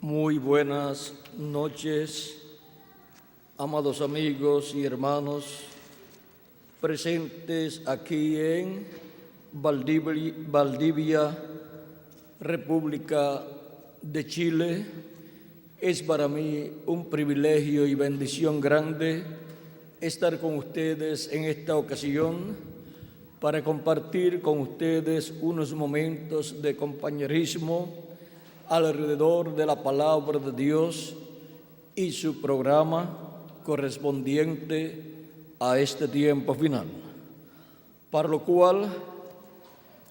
Muy buenas noches, amados amigos y hermanos presentes aquí en Valdivia, República de Chile. Es para mí un privilegio y bendición grande estar con ustedes en esta ocasión para compartir con ustedes unos momentos de compañerismo alrededor de la palabra de Dios y su programa correspondiente a este tiempo final. Para lo cual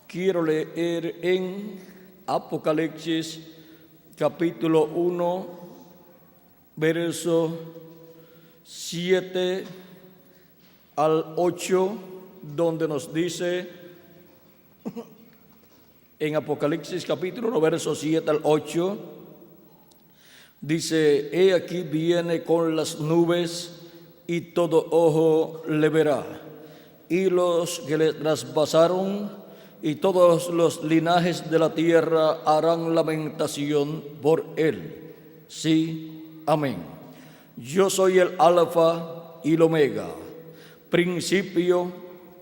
quiero leer en Apocalipsis capítulo 1, verso 7 al 8, donde nos dice, en Apocalipsis capítulo 1, versos 7 al 8, dice: He aquí viene con las nubes, y todo ojo le verá, y los que le traspasaron, y todos los linajes de la tierra harán lamentación por él. Sí, amén. Yo soy el Alfa y el Omega, principio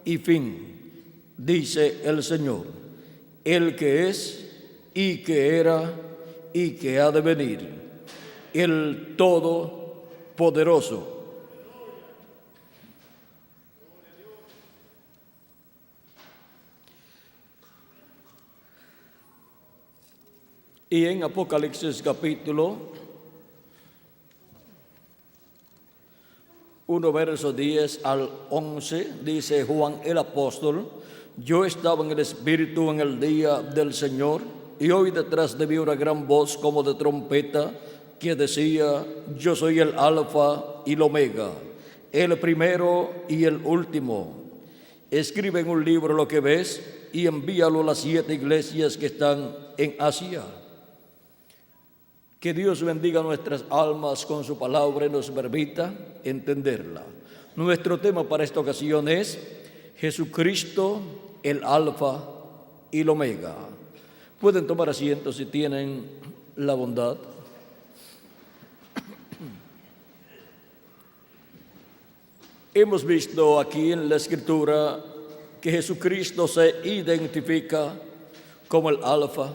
y fin, dice el Señor, el que es, y que era, y que ha de venir, el Todopoderoso. Y en Apocalipsis capítulo 1, verso 10 al 11, dice Juan el apóstol: Yo estaba en el Espíritu en el día del Señor, y oí detrás de mí una gran voz como de trompeta que decía: Yo soy el Alfa y el Omega, el primero y el último. Escribe en un libro lo que ves y envíalo a las 7 iglesias que están en Asia. Que Dios bendiga nuestras almas con su palabra y nos permita entenderla. Nuestro tema para esta ocasión es Jesucristo, el Alfa y el Omega. Pueden tomar asiento si tienen la bondad. Hemos visto aquí en la Escritura que Jesucristo se identifica como el Alfa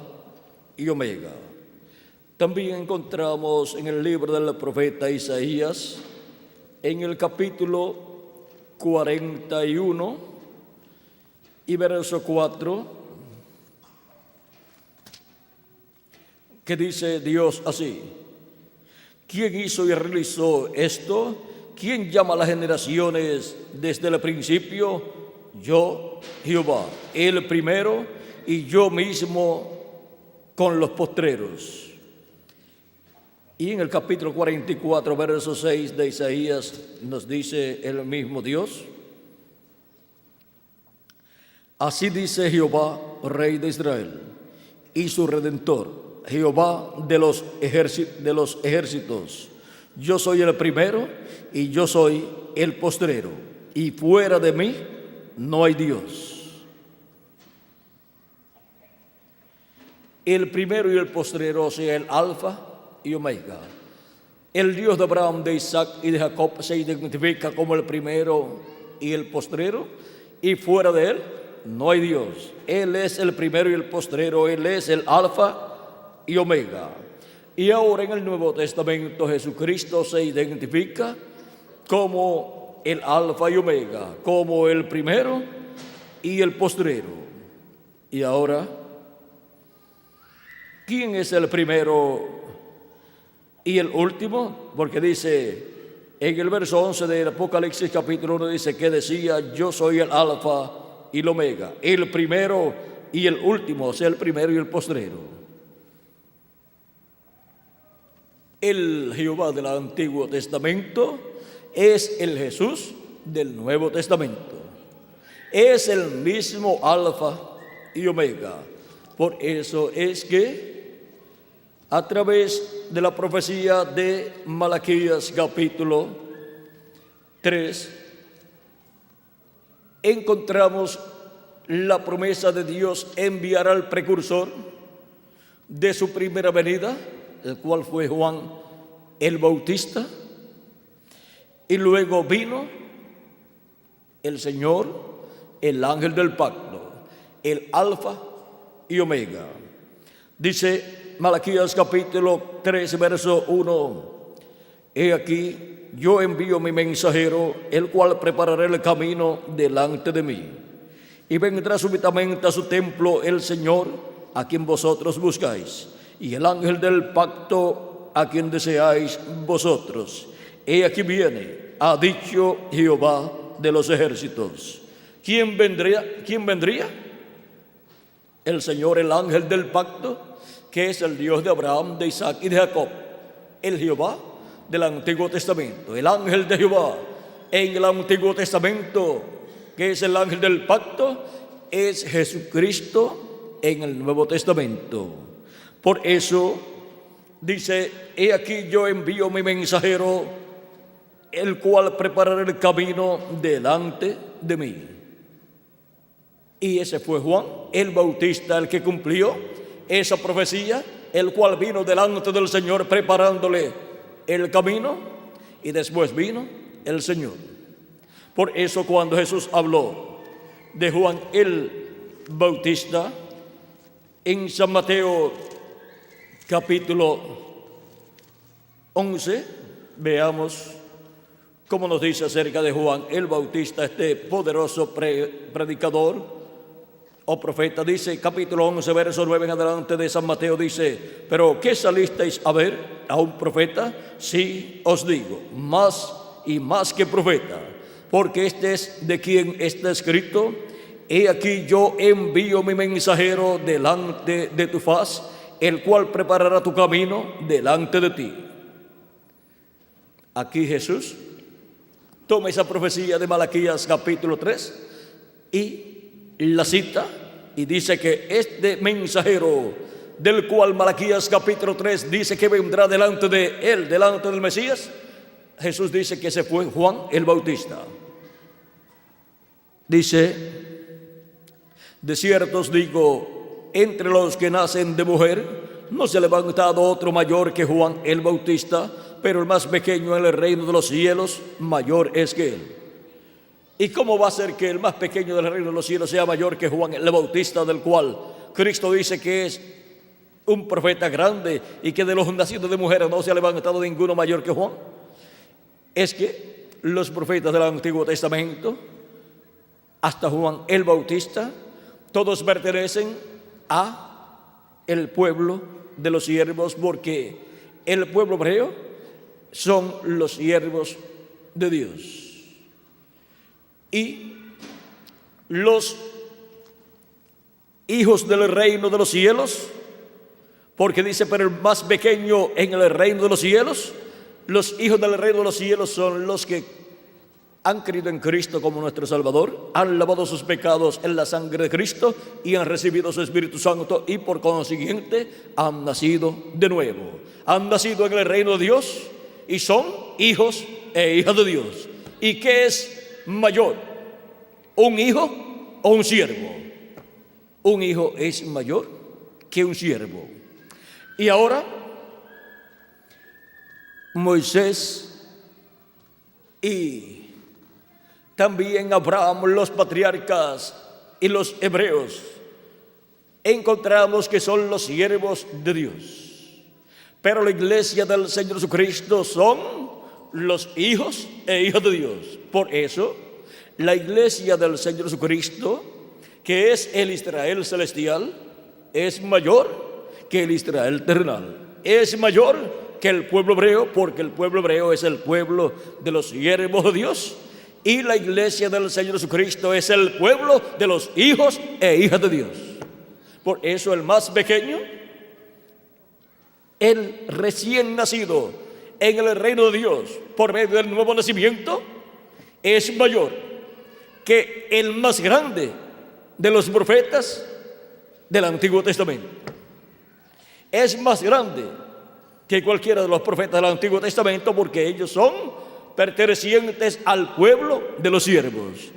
y Omega. También encontramos en el libro del profeta Isaías, en el capítulo 41 y verso 4, que dice Dios así: ¿Quién hizo y realizó esto? ¿Quién llama a las generaciones desde el principio? Yo, Jehová, el primero, y yo mismo con los postreros. Y en el capítulo 44, verso 6 de Isaías, nos dice el mismo Dios: Así dice Jehová, Rey de Israel, y su Redentor, Jehová de los ejércitos: Yo soy el primero y yo soy el postrero, y fuera de mí no hay Dios. El primero y el postrero, o sea, el Alfa y Omega. El Dios de Abraham, de Isaac y de Jacob se identifica como el primero y el postrero, y fuera de él no hay Dios. Él es el primero y el postrero, Él es el Alfa y Omega. Y ahora en el Nuevo Testamento Jesucristo se identifica como el Alfa y Omega, como el primero y el postrero. Y ahora, ¿quién es el primero y el último? Porque dice en el verso 11 del Apocalipsis capítulo 1, dice que decía: Yo soy el Alfa y el Omega, el primero y el último, o sea, el primero y el postrero. El Jehová del Antiguo Testamento es el Jesús del Nuevo Testamento. Es el mismo Alfa y Omega. Por eso es que a través de la profecía de Malaquías capítulo 3 encontramos la promesa de Dios enviar al precursor de su primera venida, el cual fue Juan el Bautista, y luego vino el Señor, el ángel del pacto, el Alfa y Omega. Dice Malaquías capítulo 3, verso 1: He aquí, yo envío mi mensajero, el cual preparará el camino delante de mí. Y vendrá súbitamente a su templo el Señor, a quien vosotros buscáis, y el ángel del pacto, a quien deseáis vosotros. He aquí viene, ha dicho Jehová de los ejércitos. ¿Quién vendría? ¿Quién vendría? El Señor, el ángel del pacto, que es el Dios de Abraham, de Isaac y de Jacob. El Jehová del Antiguo Testamento, el ángel de Jehová en el Antiguo Testamento, que es el ángel del pacto, es Jesucristo en el Nuevo Testamento. Por eso dice: he aquí yo envío mi mensajero, el cual preparará el camino delante de mí. Y ese fue Juan el Bautista, el que cumplió esa profecía, el cual vino delante del Señor preparándole el camino, y después vino el Señor. Por eso cuando Jesús habló de Juan el Bautista en San Mateo capítulo 11, veamos cómo nos dice acerca de Juan el Bautista, este poderoso predicador o profeta. Dice capítulo 11, verso 9 en adelante de San Mateo, dice: pero ¿qué salisteis a ver? ¿A un profeta? Sí, os digo, más y más que profeta, porque este es de quien está escrito: he aquí yo envío mi mensajero delante de tu faz, el cual preparará tu camino delante de ti. Aquí Jesús toma esa profecía de Malaquías capítulo 3 y la cita, y dice que este mensajero, del cual Malaquías capítulo 3 dice que vendrá delante de él, delante del Mesías, Jesús dice que ese fue Juan el Bautista. Dice: de cierto os digo, entre los que nacen de mujer no se ha levantado otro mayor que Juan el Bautista, pero el más pequeño en el reino de los cielos mayor es que él. ¿Y cómo va a ser que el más pequeño del reino de los cielos sea mayor que Juan el Bautista, del cual Cristo dice que es un profeta grande y que de los nacidos de mujeres no se ha levantado ninguno mayor que Juan? Es que los profetas del Antiguo Testamento, hasta Juan el Bautista, todos pertenecen a el pueblo de los siervos, porque el pueblo hebreo son los siervos de Dios. Y los hijos del reino de los cielos, porque dice: pero el más pequeño en el reino de los cielos, los hijos del reino de los cielos son los que han creído en Cristo como nuestro Salvador, han lavado sus pecados en la sangre de Cristo y han recibido su Espíritu Santo, y por consiguiente han nacido de nuevo, han nacido en el reino de Dios y son hijos e hijas de Dios. ¿Y qué es mayor, un hijo o un siervo? Un hijo es mayor que un siervo. Y ahora Moisés y también Abraham, los patriarcas y los hebreos, encontramos que son los siervos de Dios. Pero la iglesia del Señor Jesucristo son los hijos e hijas de Dios. Por eso, la iglesia del Señor Jesucristo, que es el Israel celestial, es mayor que el Israel terrenal. Es mayor que el pueblo hebreo, porque el pueblo hebreo es el pueblo de los siervos de Dios, y la iglesia del Señor Jesucristo es el pueblo de los hijos e hijas de Dios. Por eso el más pequeño, el recién nacido en el reino de Dios por medio del nuevo nacimiento, es mayor que el más grande de los profetas del Antiguo Testamento. Es más grande que cualquiera de los profetas del Antiguo Testamento, porque ellos son pertenecientes al pueblo de los siervos.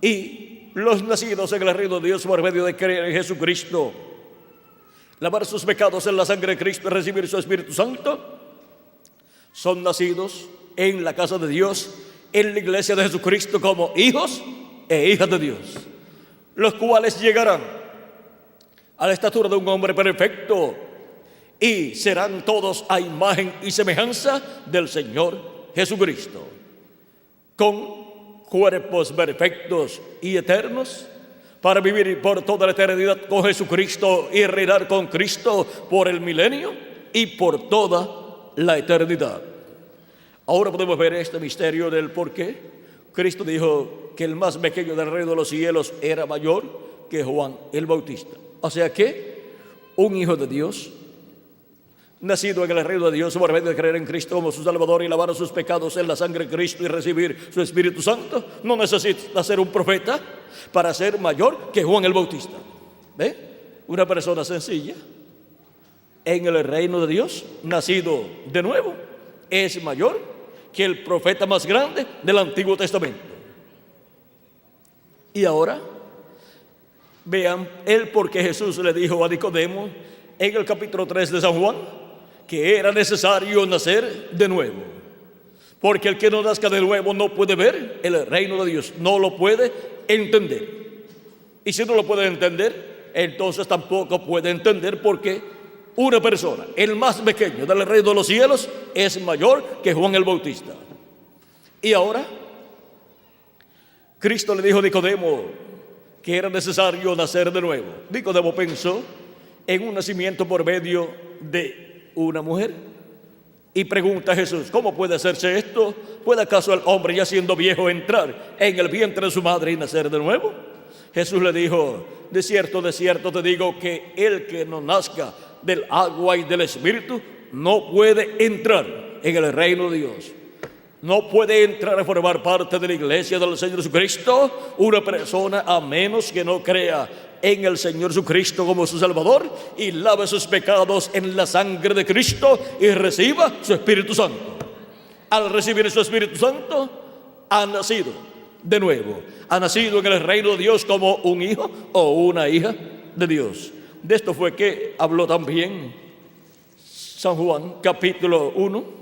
Y los nacidos en el reino de Dios por medio de creer en Jesucristo lavar sus pecados en la sangre de Cristo y recibir su Espíritu Santo, son nacidos en la casa de Dios, en la iglesia de Jesucristo, como hijos e hijas de Dios, los cuales llegarán a la estatura de un hombre perfecto y serán todos a imagen y semejanza del Señor Jesucristo, con cuerpos perfectos y eternos, para vivir por toda la eternidad con Jesucristo y reinar con Cristo por el milenio y por toda la eternidad. Ahora podemos ver este misterio del por qué Cristo dijo que el más pequeño del reino de los cielos era mayor que Juan el Bautista. O sea que un hijo de Dios, nacido en el reino de Dios por medio de creer en Cristo como su Salvador y lavar sus pecados en la sangre de Cristo y recibir su Espíritu Santo, no necesita ser un profeta para ser mayor que Juan el Bautista. ¿Ve? Una persona sencilla en el reino de Dios, nacido de nuevo, es mayor que el profeta más grande del Antiguo Testamento. Y ahora vean el por qué Jesús le dijo a Nicodemo en el capítulo 3 de San Juan que era necesario nacer de nuevo, porque el que no nazca de nuevo no puede ver el reino de Dios, no lo puede entender. Y si no lo puede entender, entonces tampoco puede entender por qué una persona, el más pequeño del reino de los cielos, es mayor que Juan el Bautista. Y ahora Cristo le dijo a Nicodemo que era necesario nacer de nuevo. Nicodemo pensó en un nacimiento por medio de una mujer y pregunta a Jesús: ¿cómo puede hacerse esto? ¿Puede acaso el hombre, ya siendo viejo, entrar en el vientre de su madre y nacer de nuevo? Jesús le dijo: de cierto te digo que el que no nazca del agua y del Espíritu no puede entrar en el reino de Dios. No puede entrar a formar parte de la iglesia del Señor Jesucristo una persona a menos que no crea en el Señor Jesucristo como su Salvador y lave sus pecados en la sangre de Cristo y reciba su Espíritu Santo. Al recibir su Espíritu Santo, ha nacido de nuevo, ha nacido en el reino de Dios como un hijo o una hija de Dios. De esto fue que habló también San Juan, capítulo 1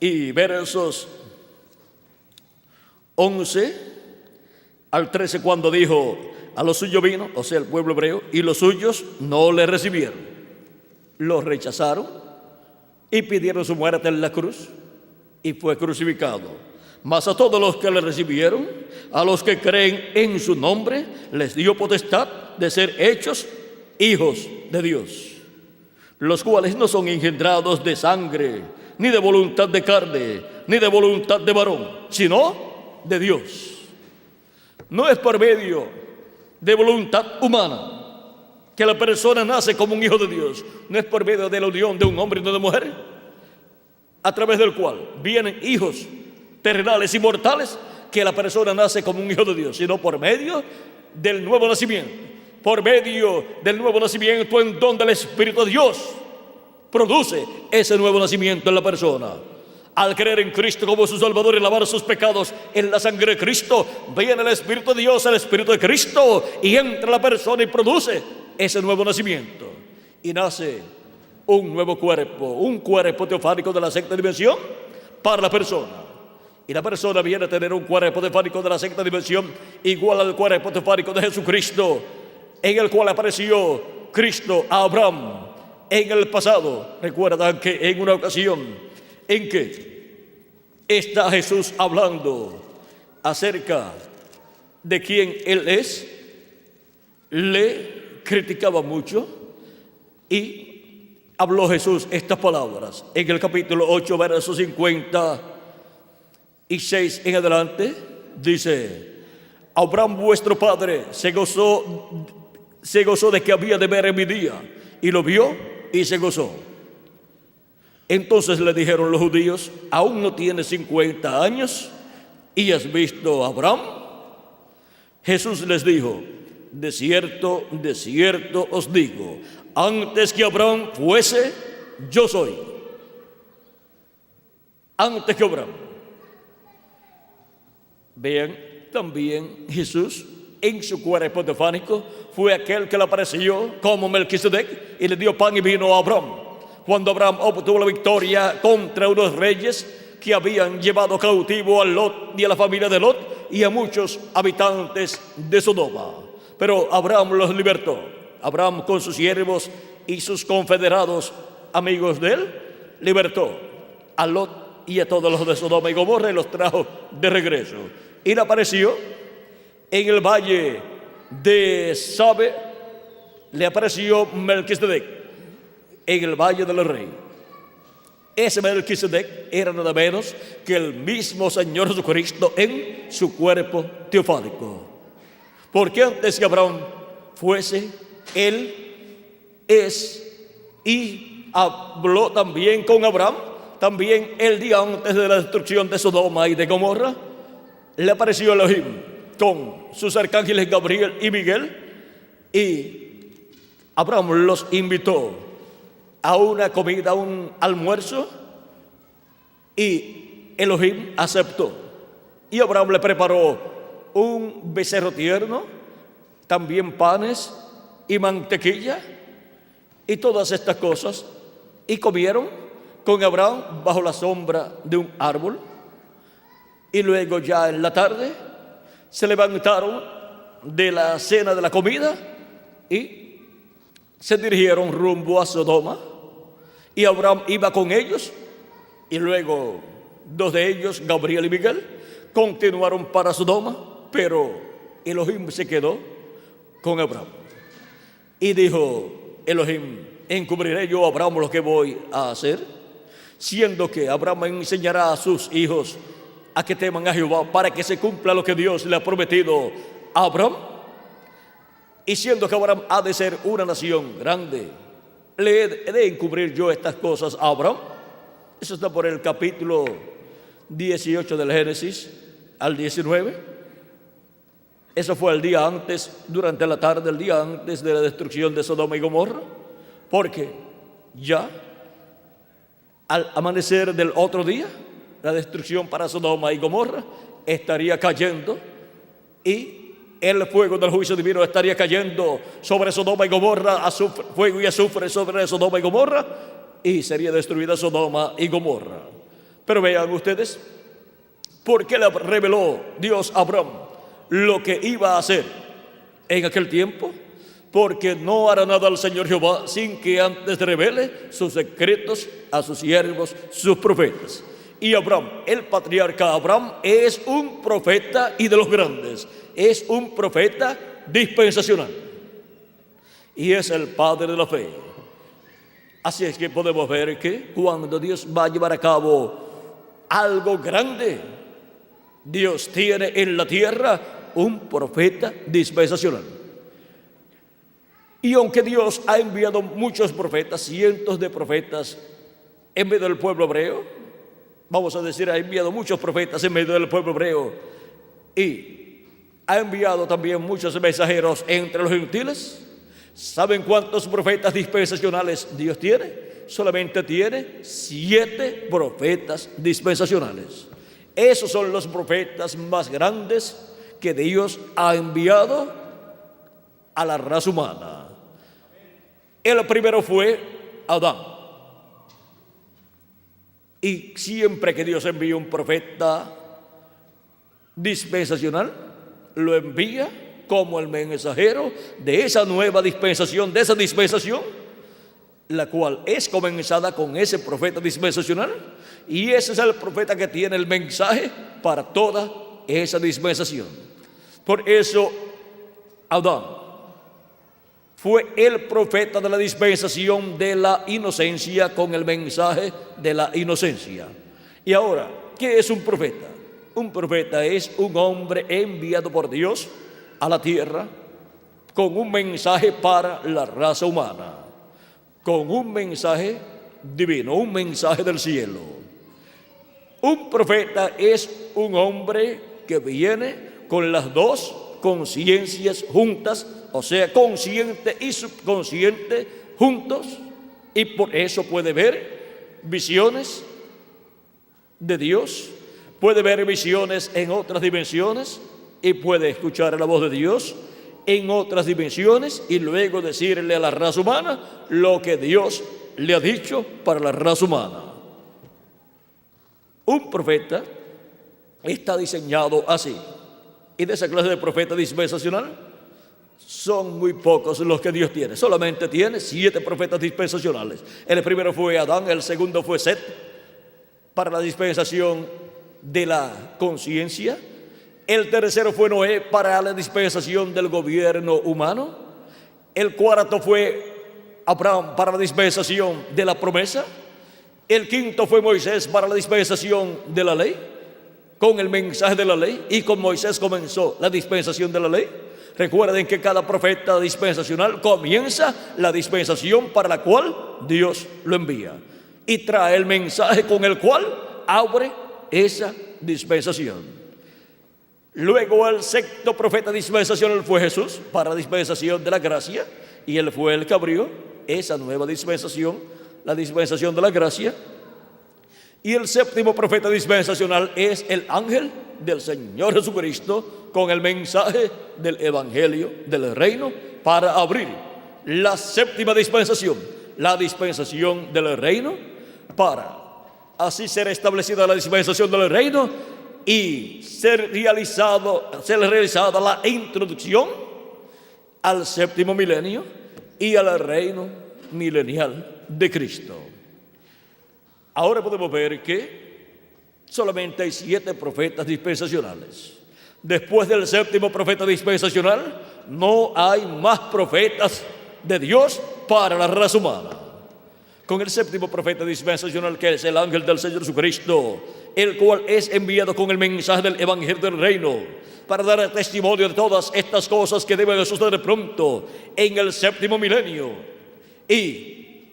y versos 11 al 13, cuando dijo: a los suyos vino, o sea, el pueblo hebreo, y los suyos no le recibieron. Los rechazaron y pidieron su muerte en la cruz, y fue crucificado. Mas a todos los que le recibieron, a los que creen en su nombre, les dio potestad de ser hechos hijos de Dios, los cuales no son engendrados de sangre, ni de voluntad de carne, ni de voluntad de varón, sino de Dios. No es por medio de voluntad humana que la persona nace como un hijo de Dios. No es por medio de la unión de un hombre y de una mujer, a través del cual vienen hijos terrenales y mortales, que la persona nace como un hijo de Dios, sino por medio del nuevo nacimiento. Por medio del nuevo nacimiento, en donde el Espíritu de Dios produce ese nuevo nacimiento en la persona. Al creer en Cristo como su Salvador y lavar sus pecados en la sangre de Cristo, viene el Espíritu de Dios, el Espíritu de Cristo, y entra en la persona y produce ese nuevo nacimiento. Y nace un nuevo cuerpo, un cuerpo teofánico de la sexta dimensión para la persona. Y la persona viene a tener un cuerpo teofánico de la sexta dimensión igual al cuerpo teofánico de Jesucristo, en el cual apareció Cristo a Abraham en el pasado. Recuerdan que en una ocasión en que está Jesús hablando acerca de quién Él es, le criticaba mucho y habló Jesús estas palabras. En el capítulo 8, versos 56 en adelante, dice: Abraham vuestro padre se gozó de que había de ver en mi día, y lo vio y se gozó. Entonces le dijeron los judíos: ¿aún no tienes 50 años y has visto a Abraham? Jesús les dijo: de cierto os digo, antes que Abraham fuese, yo soy. Antes que Abraham. Vean, también Jesús en su cuerpo teofánico fue aquel que le apareció como Melquisedec y le dio pan y vino a Abraham, cuando Abraham obtuvo la victoria contra unos reyes que habían llevado cautivo a Lot y a la familia de Lot y a muchos habitantes de Sodoma. Pero Abraham los libertó. Abraham, con sus siervos y sus confederados amigos de él, libertó a Lot y a todos los de Sodoma y Gomorra y los trajo de regreso. Y le apareció en el valle de Sabe, le apareció Melquisedec en el valle del rey. Ese Melquisedec era nada menos que el mismo Señor Jesucristo en su cuerpo teofánico. Porque antes que Abraham fuese, Él es, y habló también con Abraham, también el día antes de la destrucción de Sodoma y de Gomorra, le apareció Elohim con sus arcángeles Gabriel y Miguel, y Abraham los invitó a una comida, a un almuerzo, y Elohim aceptó. Y Abraham le preparó un becerro tierno, también panes y mantequilla, y todas estas cosas, y comieron con Abraham bajo la sombra de un árbol. Y luego, ya en la tarde, se levantaron de la cena, de la comida, y se dirigieron rumbo a Sodoma, y Abraham iba con ellos, y luego dos de ellos, Gabriel y Miguel, continuaron para Sodoma, pero Elohim se quedó con Abraham. Y dijo Elohim: ¿encubriré yo a Abraham lo que voy a hacer? Siendo que Abraham enseñará a sus hijos a que teman a Jehová, para que se cumpla lo que Dios le ha prometido a Abraham. Y siendo que Abraham ha de ser una nación grande, ¿le he de encubrir yo estas cosas a Abraham? Eso está por el capítulo 18 del Génesis al 19. Eso fue el día antes, durante la tarde, el día antes de la destrucción de Sodoma y Gomorra, porque ya al amanecer del otro día, la destrucción para Sodoma y Gomorra estaría cayendo, y el fuego del juicio divino estaría cayendo sobre Sodoma y Gomorra, azufre, fuego y azufre sobre Sodoma y Gomorra, y sería destruida Sodoma y Gomorra. Pero vean ustedes, ¿por qué le reveló Dios a Abraham lo que iba a hacer en aquel tiempo? Porque no hará nada al Señor Jehová sin que antes revele sus secretos a sus siervos, sus profetas. Y Abraham, el patriarca Abraham, es un profeta y de los grandes. Es un profeta dispensacional. Y es el padre de la fe. Así es que podemos ver que cuando Dios va a llevar a cabo algo grande, Dios tiene en la tierra un profeta dispensacional. Y aunque Dios ha enviado muchos profetas, cientos de profetas en medio del pueblo hebreo, vamos a decir, ha enviado muchos profetas en medio del pueblo hebreo, y ha enviado también muchos mensajeros entre los gentiles. ¿Saben cuántos profetas dispensacionales Dios tiene? Solamente tiene 7 profetas dispensacionales. Esos son los profetas más grandes que Dios ha enviado a la raza humana. El primero fue Adán. Y siempre que Dios envía un profeta dispensacional, lo envía como el mensajero de esa nueva dispensación, de esa dispensación, la cual es comenzada con ese profeta dispensacional, y ese es el profeta que tiene el mensaje para toda esa dispensación. Por eso Adán fue el profeta de la dispensación de la inocencia, con el mensaje de la inocencia. Y ahora, ¿qué es un profeta? Un profeta es un hombre enviado por Dios a la tierra con un mensaje para la raza humana, con un mensaje divino, un mensaje del cielo. Un profeta es un hombre que viene con las dos conciencias juntas, o sea, consciente y subconsciente juntos, y por eso puede ver visiones de Dios, puede ver visiones en otras dimensiones, y puede escuchar la voz de Dios en otras dimensiones y luego decirle a la raza humana lo que Dios le ha dicho para la raza humana. Un profeta está diseñado así. Y de esa clase de profeta dispensacional son muy pocos los que Dios tiene. Solamente tiene 7 profetas dispensacionales. El primero fue Adán, el segundo fue Set, para la dispensación de la conciencia. El tercero fue Noé, para la dispensación del gobierno humano. El cuarto fue Abraham, para la dispensación de la promesa. El quinto fue Moisés, para la dispensación de la ley, con el mensaje de la ley, y con Moisés comenzó la dispensación de la ley. Recuerden que cada profeta dispensacional comienza la dispensación para la cual Dios lo envía y trae el mensaje con el cual abre esa dispensación. Luego el sexto profeta dispensacional fue Jesús, para la dispensación de la gracia, y él fue el que abrió esa nueva dispensación, la dispensación de la gracia. Y el séptimo profeta dispensacional es el ángel del Señor Jesucristo, con el mensaje del evangelio del reino, para abrir la séptima dispensación, la dispensación del reino, para así ser establecida la dispensación del reino y ser realizada la introducción al séptimo milenio y al reino milenial de Cristo. Ahora podemos ver que solamente hay 7 profetas dispensacionales. Después del séptimo profeta dispensacional, no hay más profetas de Dios para la raza humana. Con el séptimo profeta dispensacional, que es el ángel del Señor Jesucristo, el cual es enviado con el mensaje del evangelio del reino, para dar testimonio de todas estas cosas que deben suceder pronto en el séptimo milenio, y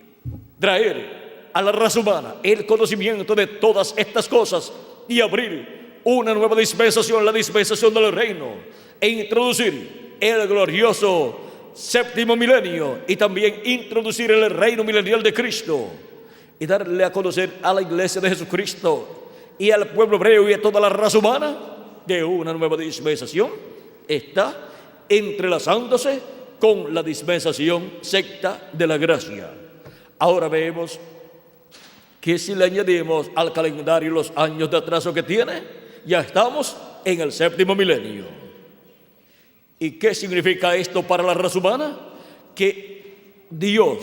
traer a la raza humana el conocimiento de todas estas cosas y abrir una nueva dispensación, la dispensación del reino, e introducir el glorioso séptimo milenio y también introducir el reino milenial de Cristo y darle a conocer a la iglesia de Jesucristo y al pueblo hebreo y a toda la raza humana de una nueva dispensación está entrelazándose con la dispensación sexta de la gracia. Ahora vemos que si le añadimos al calendario los años de atraso que tiene, ya estamos en el séptimo milenio. ¿Y qué significa esto para la raza humana? Que Dios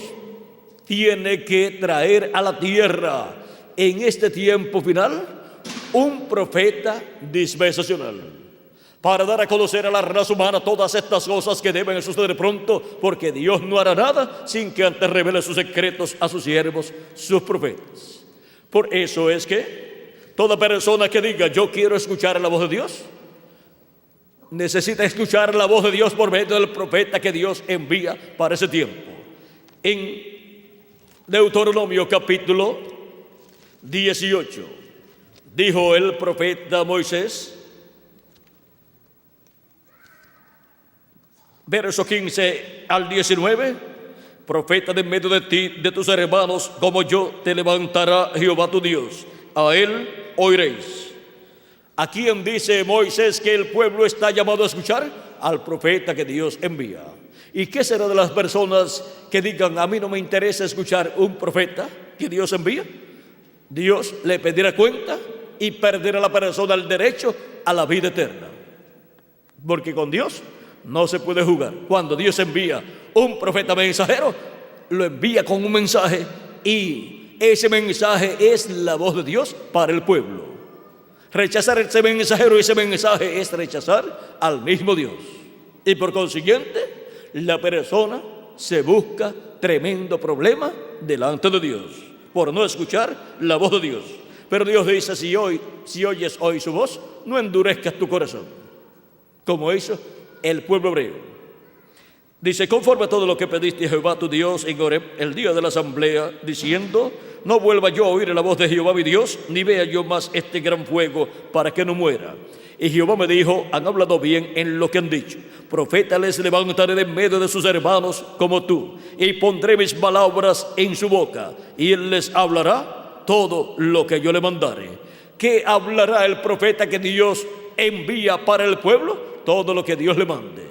tiene que traer a la tierra en este tiempo final un profeta dispensacional para dar a conocer a la raza humana todas estas cosas que deben suceder pronto, porque Dios no hará nada sin que antes revele sus secretos a sus siervos, sus profetas. Por eso es que toda persona que diga yo quiero escuchar la voz de Dios, necesita escuchar la voz de Dios por medio del profeta que Dios envía para ese tiempo. En Deuteronomio capítulo 18 dijo el profeta Moisés, verso 15 al 19, profeta de en medio de ti, de tus hermanos, como yo, te levantará Jehová tu Dios, a él oiréis. ¿A quién dice Moisés que el pueblo está llamado a escuchar? Al profeta que Dios envía. ¿Y qué será de las personas que digan a mí no me interesa escuchar un profeta que Dios envía? Dios le pedirá cuenta y perderá a la persona el derecho a la vida eterna, porque con Dios no se puede jugar. Cuando Dios envía un profeta mensajero, lo envía con un mensaje y ese mensaje es la voz de Dios para el pueblo. Rechazar ese mensajero, ese mensaje es rechazar al mismo Dios. Y por consiguiente, la persona se busca tremendo problema delante de Dios por no escuchar la voz de Dios. Pero Dios dice, si oyes hoy su voz, no endurezcas tu corazón, como hizo el pueblo hebreo. Dice, conforme a todo lo que pediste a Jehová tu Dios en Horeb, el día de la asamblea, diciendo, no vuelva yo a oír la voz de Jehová mi Dios, ni vea yo más este gran fuego, para que no muera. Y Jehová me dijo, han hablado bien en lo que han dicho. Profeta les levantaré de en medio de sus hermanos como tú, y pondré mis palabras en su boca, y él les hablará todo lo que yo le mandare. ¿Qué hablará el profeta que Dios envía para el pueblo? todo lo que Dios le mande.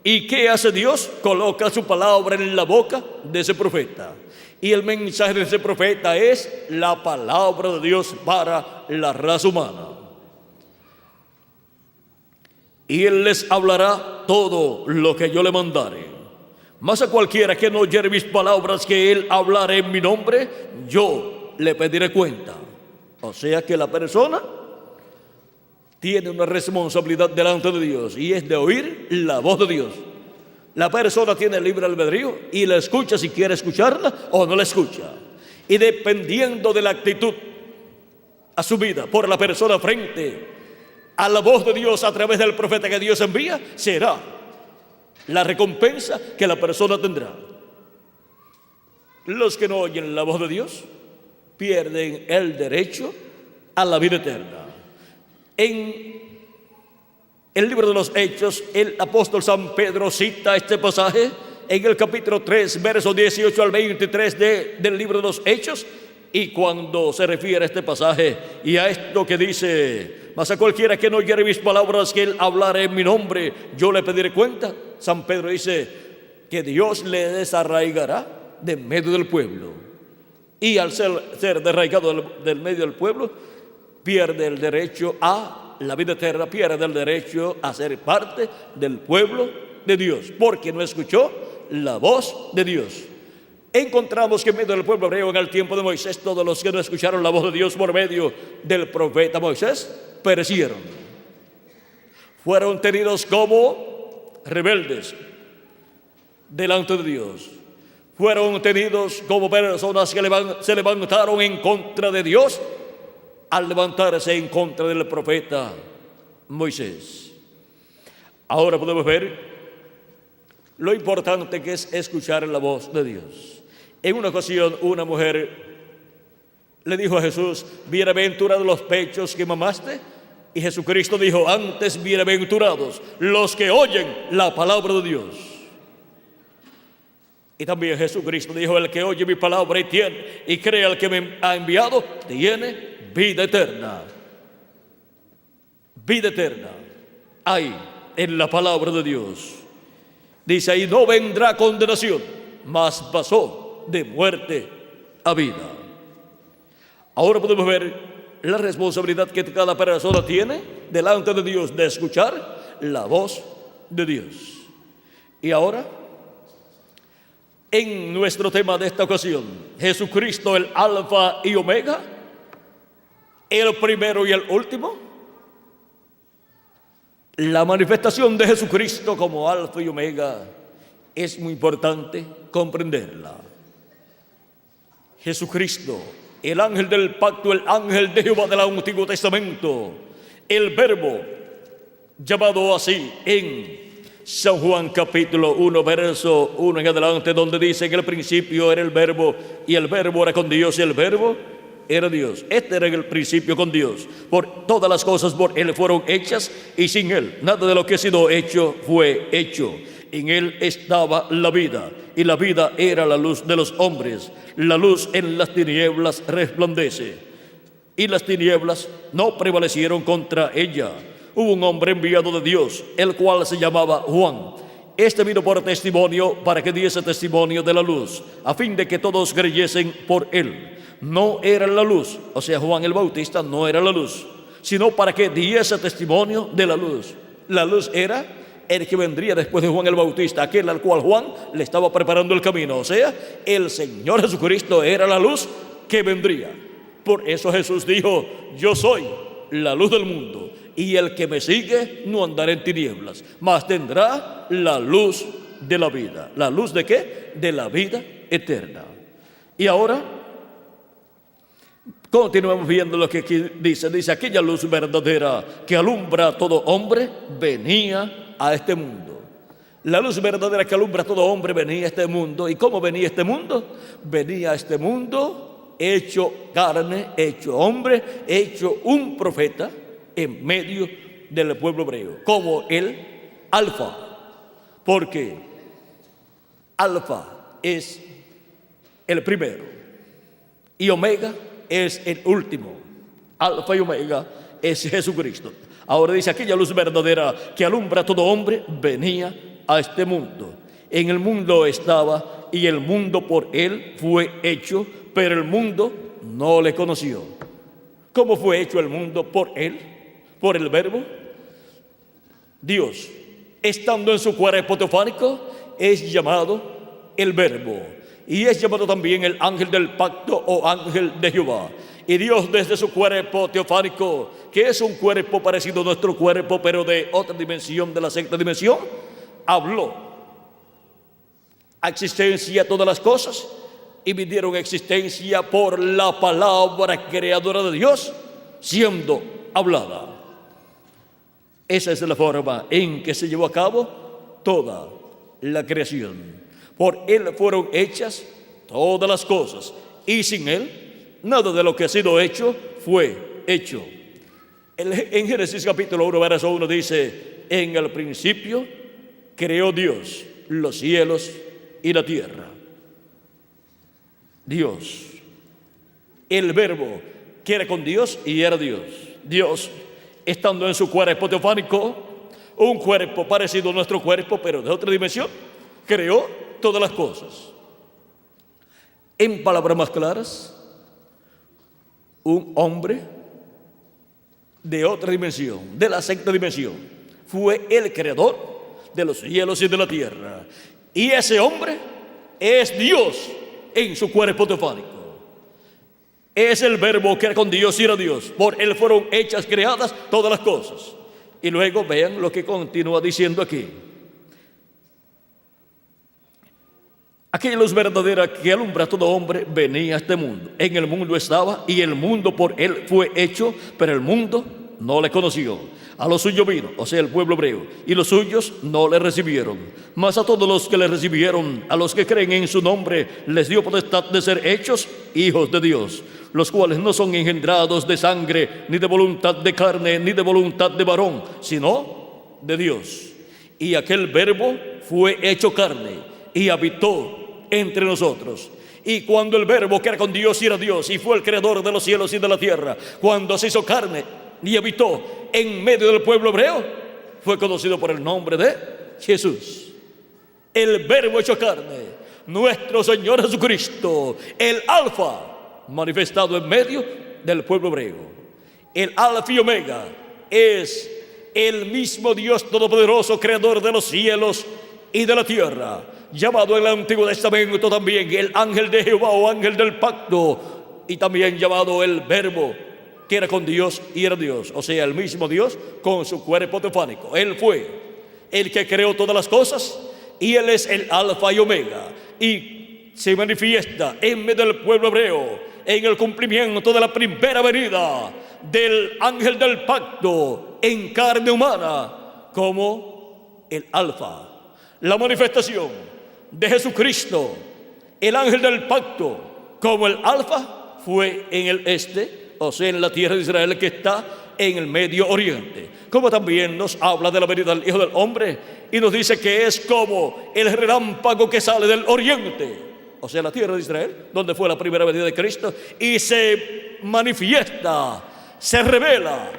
¿Y qué hace Dios? Coloca su palabra en la boca de ese profeta. Y el mensaje de ese profeta es la palabra de Dios para la raza humana. Y Él les hablará todo lo que yo le mandare. Mas a cualquiera que no oyere mis palabras que Él hablará en mi nombre, yo le pediré cuenta. O sea que la persona tiene una responsabilidad delante de Dios, y es de oír la voz de Dios. La persona tiene libre albedrío y la escucha si quiere escucharla o no la escucha. Y dependiendo de la actitud asumida por la persona frente a la voz de Dios a través del profeta que Dios envía, será la recompensa que la persona tendrá. Los que no oyen la voz de Dios pierden el derecho a la vida eterna. En el libro de los Hechos, el apóstol San Pedro cita este pasaje en el capítulo 3, versos 18 al 23 del libro de los Hechos. Y cuando se refiere a este pasaje y a esto que dice: mas a cualquiera que no oyere mis palabras que Él hablará en mi nombre, yo le pediré cuenta, San Pedro dice que Dios le desarraigará de medio del pueblo. Y al ser desarraigado del medio del pueblo, pierde el derecho a la vida eterna, pierde el derecho a ser parte del pueblo de Dios, porque no escuchó la voz de Dios. Encontramos que en medio del pueblo hebreo en el tiempo de Moisés, todos los que no escucharon la voz de Dios por medio del profeta Moisés perecieron. Fueron tenidos como rebeldes delante de Dios. Fueron tenidos como personas que se levantaron en contra de Dios al levantarse en contra del profeta Moisés. Ahora podemos ver lo importante que es escuchar la voz de Dios. En una ocasión, una mujer le dijo a Jesús: bienaventurados los pechos que mamaste. Y Jesucristo dijo: antes bienaventurados los que oyen la palabra de Dios. Y también Jesucristo dijo: el que oye mi palabra y cree al que me ha enviado, tiene vida eterna. Vida eterna hay en la palabra de Dios. Dice ahí: no vendrá condenación, mas pasó de muerte a vida. Ahora podemos ver la responsabilidad que cada persona tiene delante de Dios de escuchar la voz de Dios. Y ahora, en nuestro tema de esta ocasión, Jesucristo, el Alfa y Omega, el primero y el último. La manifestación de Jesucristo como Alfa y Omega es muy importante comprenderla. Jesucristo, el ángel del pacto, el ángel de Jehová del Antiguo Testamento, el Verbo, llamado así en San Juan capítulo 1, verso 1 en adelante, donde dice que el principio era el Verbo, y el Verbo era con Dios, y el Verbo era Dios. Este era el principio con Dios. Por todas las cosas por Él fueron hechas, y sin Él nada de lo que ha sido hecho fue hecho. En Él estaba la vida, y la vida era la luz de los hombres. La luz en las tinieblas resplandece, y las tinieblas no prevalecieron contra ella. Hubo un hombre enviado de Dios, el cual se llamaba Juan. Este vino por testimonio, para que diese testimonio de la luz, a fin de que todos creyesen por Él. No era la luz, o sea, Juan el Bautista no era la luz, sino para que diese testimonio de la luz. La luz era el que vendría después de Juan el Bautista, aquel al cual Juan le estaba preparando el camino. O sea, el Señor Jesucristo era la luz que vendría. Por eso Jesús dijo: yo soy la luz del mundo, y el que me sigue no andará en tinieblas, mas tendrá la luz de la vida. ¿La luz de qué? De la vida eterna. Y ahora continuamos viendo lo que aquí dice. Dice: aquella luz verdadera que alumbra a todo hombre venía a este mundo. La luz verdadera que alumbra a todo hombre venía a este mundo. ¿Y cómo venía a este mundo? Venía a este mundo hecho carne, hecho hombre, hecho un profeta en medio del pueblo hebreo, como el Alfa, porque Alfa es el primero y Omega es el último. Alfa y Omega es Jesucristo. Ahora dice, aquella luz verdadera que alumbra a todo hombre venía a este mundo. En el mundo estaba y el mundo por él fue hecho, pero el mundo no le conoció. ¿Cómo fue hecho el mundo? Por él, por el Verbo. Dios, estando en su cuerpo teofánico, es llamado el Verbo. Y es llamado también el ángel del pacto o ángel de Jehová. Y Dios desde su cuerpo teofánico, que es un cuerpo parecido a nuestro cuerpo, pero de otra dimensión, de la sexta dimensión, habló a existencia todas las cosas y vinieron a existencia por la palabra creadora de Dios siendo hablada. Esa es la forma en que se llevó a cabo toda la creación. Por él fueron hechas todas las cosas y sin él nada de lo que ha sido hecho fue hecho. En Génesis capítulo 1 verso 1 dice, en el principio creó Dios los cielos y la tierra. Dios, el Verbo, que era con Dios y era Dios. Dios, estando en su cuerpo teofánico, un cuerpo parecido a nuestro cuerpo, pero de otra dimensión, creó todas las cosas. En palabras más claras, un hombre de otra dimensión, de la sexta dimensión, fue el creador de los cielos y de la tierra. Y ese hombre es Dios en su cuerpo teofánico. Es el Verbo que era con Dios y era Dios. Por él fueron hechas, creadas todas las cosas. Y luego vean lo que continúa diciendo aquí. Aquella luz verdadera que alumbra a todo hombre venía a este mundo. En el mundo estaba y el mundo por él fue hecho, pero el mundo no le conoció. A los suyos vino, o sea, el pueblo hebreo, y los suyos no le recibieron. Mas a todos los que le recibieron, a los que creen en su nombre, les dio potestad de ser hechos hijos de Dios, los cuales no son engendrados de sangre, ni de voluntad de carne, ni de voluntad de varón, sino de Dios. Y aquel Verbo fue hecho carne y habitó entre nosotros. Y cuando el Verbo que era con Dios y era Dios, y fue el creador de los cielos y de la tierra, cuando se hizo carne y habitó en medio del pueblo hebreo, fue conocido por el nombre de Jesús. El Verbo hecho carne, nuestro Señor Jesucristo, el Alfa, manifestado en medio del pueblo hebreo. El Alfa y Omega es el mismo Dios todopoderoso, creador de los cielos y de la tierra, llamado en el Antiguo Testamento también el ángel de Jehová o ángel del pacto, y también llamado el Verbo, que era con Dios y era Dios, o sea, el mismo Dios con su cuerpo teofánico. Él fue el que creó todas las cosas y él es el Alfa y Omega, y se manifiesta en medio del pueblo hebreo en el cumplimiento de la primera venida del ángel del pacto en carne humana como el Alfa. La manifestación de Jesucristo, el ángel del pacto como el Alfa, fue en el este, o sea, en la tierra de Israel que está en el Medio Oriente. Como también nos habla de la venida del Hijo del Hombre y nos dice que es como el relámpago que sale del Oriente, o sea, la tierra de Israel, donde fue la primera venida de Cristo, y se manifiesta, se revela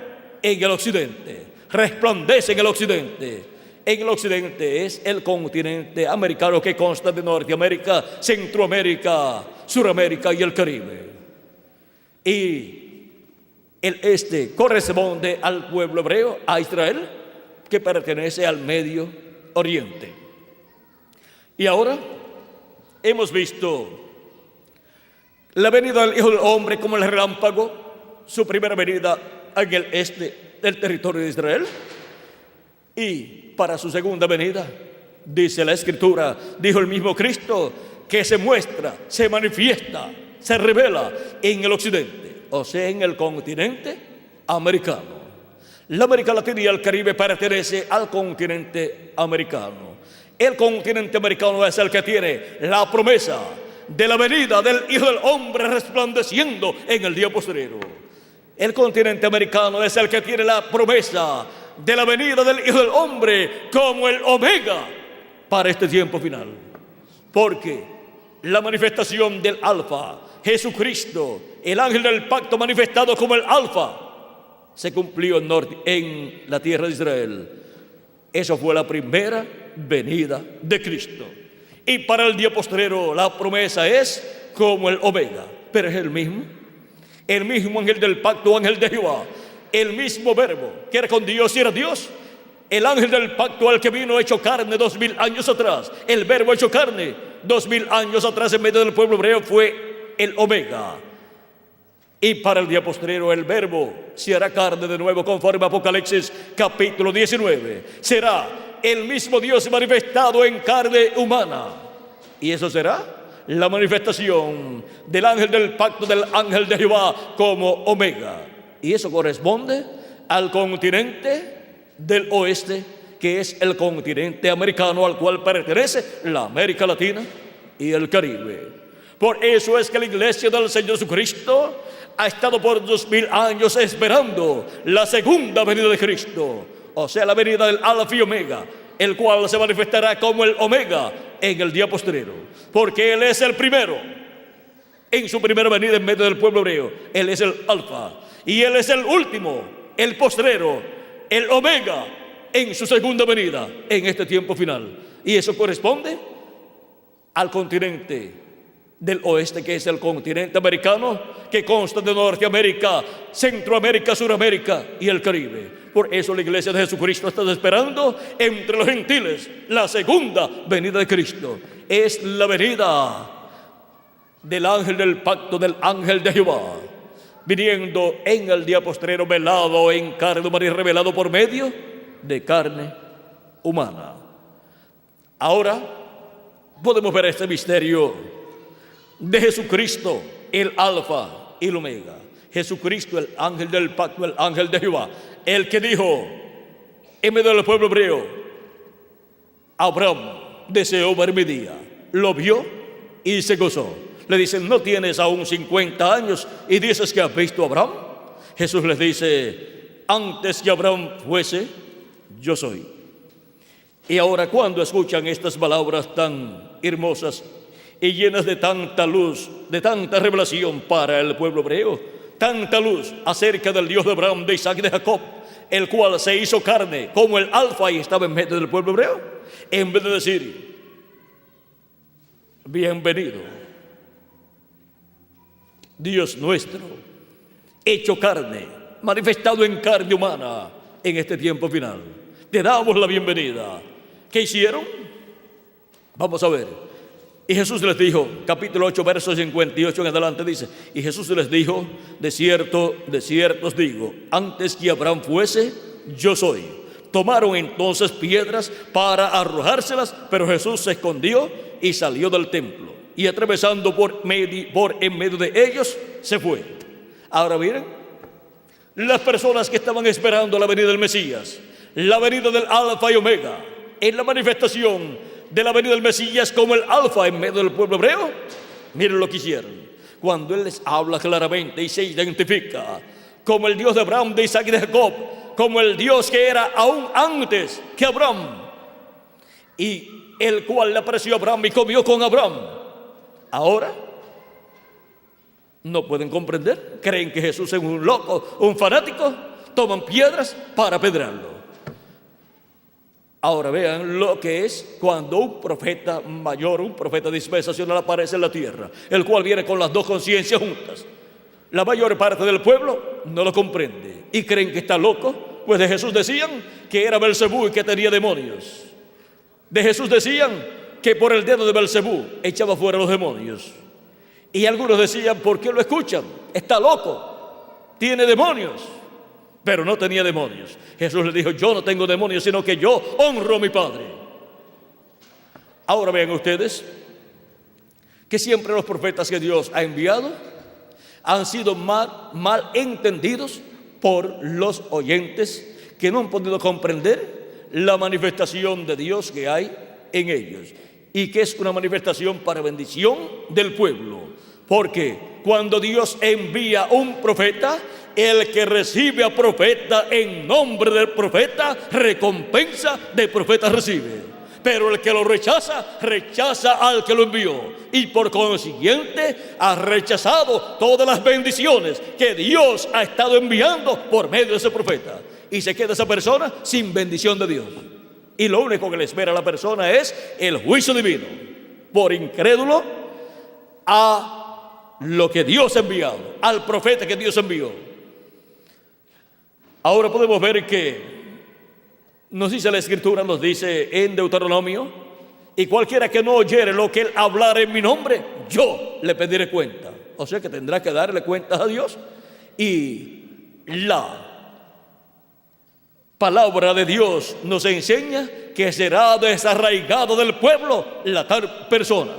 en el occidente, resplandece en el occidente. En el occidente es el continente americano que consta de Norteamérica, Centroamérica, Suramérica y el Caribe. Y el este corresponde al pueblo hebreo, a Israel, que pertenece al Medio Oriente. Y ahora hemos visto la venida del Hijo del Hombre como el relámpago, su primera venida en el este del territorio de Israel. Y para su segunda venida, dice la Escritura, dijo el mismo Cristo, que se muestra, se manifiesta, se revela en el occidente, o sea, en el continente americano. La América Latina y el Caribe pertenece al continente americano. El continente americano es el que tiene la promesa de la venida del Hijo del Hombre resplandeciendo en el día postrero. El continente americano es el que tiene la promesa de la venida del Hijo del Hombre como el Omega para este tiempo final. Porque la manifestación del Alfa, Jesucristo, el ángel del pacto manifestado como el Alfa, se cumplió en la tierra de Israel. Eso fue la primera venida de Cristo. Y para el día postrero la promesa es como el Omega, pero es el mismo ángel del pacto, ángel de Jehová, el mismo verbo que era con Dios y era Dios, el ángel del pacto al que vino hecho carne 2000 años atrás, el verbo hecho carne 2000 años atrás en medio del pueblo hebreo fue el Omega. Y para el día postrero el verbo se hará carne de nuevo conforme a Apocalipsis capítulo 19. Será el mismo Dios manifestado en carne humana. Y eso será la manifestación del ángel del pacto, del ángel de Jehová como Omega. Y eso corresponde al continente del oeste, que es el continente americano al cual pertenece la América Latina y el Caribe. Por eso es que la iglesia del Señor Jesucristo ha estado por 2000 años esperando la segunda venida de Cristo, o sea, la venida del Alfa y Omega, el cual se manifestará como el Omega en el día postrero, porque Él es el primero en su primera venida en medio del pueblo hebreo. Él es el Alfa y Él es el último, el postrero, el Omega en su segunda venida en este tiempo final. Y eso corresponde al continente del oeste, que es el continente americano, que consta de Norteamérica, Centroamérica, Suramérica y el Caribe. Por eso la iglesia de Jesucristo está esperando entre los gentiles la segunda venida de Cristo. Es la venida del ángel del pacto, del ángel de Jehová, viniendo en el día postrero, velado en carne humana y revelado por medio de carne humana. Ahora podemos ver este misterio de Jesucristo, el Alfa y el Omega. Jesucristo, el ángel del pacto, el ángel de Jehová, el que dijo en medio del pueblo hebreo: Abraham deseó ver mi día, lo vio y se gozó. Le dicen: no tienes aún 50 años y dices que has visto a Abraham. Jesús les dice: antes que Abraham fuese, yo soy. Y ahora, cuando escuchan estas palabras tan hermosas y llenas de tanta luz, de tanta revelación para el pueblo hebreo, tanta luz acerca del Dios de Abraham, de Isaac y de Jacob, el cual se hizo carne como el Alfa y estaba en medio del pueblo hebreo, en vez de decir: bienvenido, Dios nuestro, hecho carne, manifestado en carne humana en este tiempo final, te damos la bienvenida. ¿Qué hicieron? Vamos a ver. Y Jesús les dijo, capítulo 8, versos 58 en adelante dice: y Jesús les dijo: de cierto os digo, antes que Abraham fuese, yo soy. Tomaron entonces piedras para arrojárselas, pero Jesús se escondió y salió del templo, y atravesando por en medio de ellos, se fue. Ahora miren, las personas que estaban esperando la venida del Mesías, la venida del Alfa y Omega, en la manifestación de la venida del Mesías como el Alfa en medio del pueblo hebreo, miren lo que hicieron. Cuando Él les habla claramente y se identifica como el Dios de Abraham, de Isaac y de Jacob, como el Dios que era aún antes que Abraham, y el cual le apareció a Abraham y comió con Abraham. Ahora no pueden comprender, creen que Jesús es un loco, un fanático, toman piedras para apedrearlo. Ahora vean lo que es cuando un profeta mayor, un profeta dispensacional aparece en la tierra, el cual viene con las dos conciencias juntas. La mayor parte del pueblo no lo comprende y creen que está loco, pues de Jesús decían que era Belcebú y que tenía demonios. De Jesús decían que por el dedo de Belcebú echaba fuera los demonios. Y algunos decían: ¿por qué lo escuchan? Está loco, tiene demonios. Pero no tenía demonios. Jesús le dijo: yo no tengo demonios, sino que yo honro a mi Padre. Ahora vean ustedes que siempre los profetas que Dios ha enviado han sido mal entendidos por los oyentes, que no han podido comprender la manifestación de Dios que hay en ellos, y que es una manifestación para bendición del pueblo. Porque cuando Dios envía un profeta, el que recibe a profeta en nombre del profeta, recompensa de profeta recibe. Pero el que lo rechaza, rechaza al que lo envió. Y por consiguiente ha rechazado todas las bendiciones que Dios ha estado enviando por medio de ese profeta. Y se queda esa persona sin bendición de Dios. Y lo único que le espera a la persona es el juicio divino, por incrédulo a lo que Dios ha enviado, al profeta que Dios envió. Ahora podemos ver que nos dice la Escritura, nos dice en Deuteronomio: y cualquiera que no oyere lo que él hablara en mi nombre, yo le pediré cuenta. O sea que tendrá que darle cuentas a Dios. Y la palabra de Dios nos enseña que será desarraigado del pueblo la tal persona,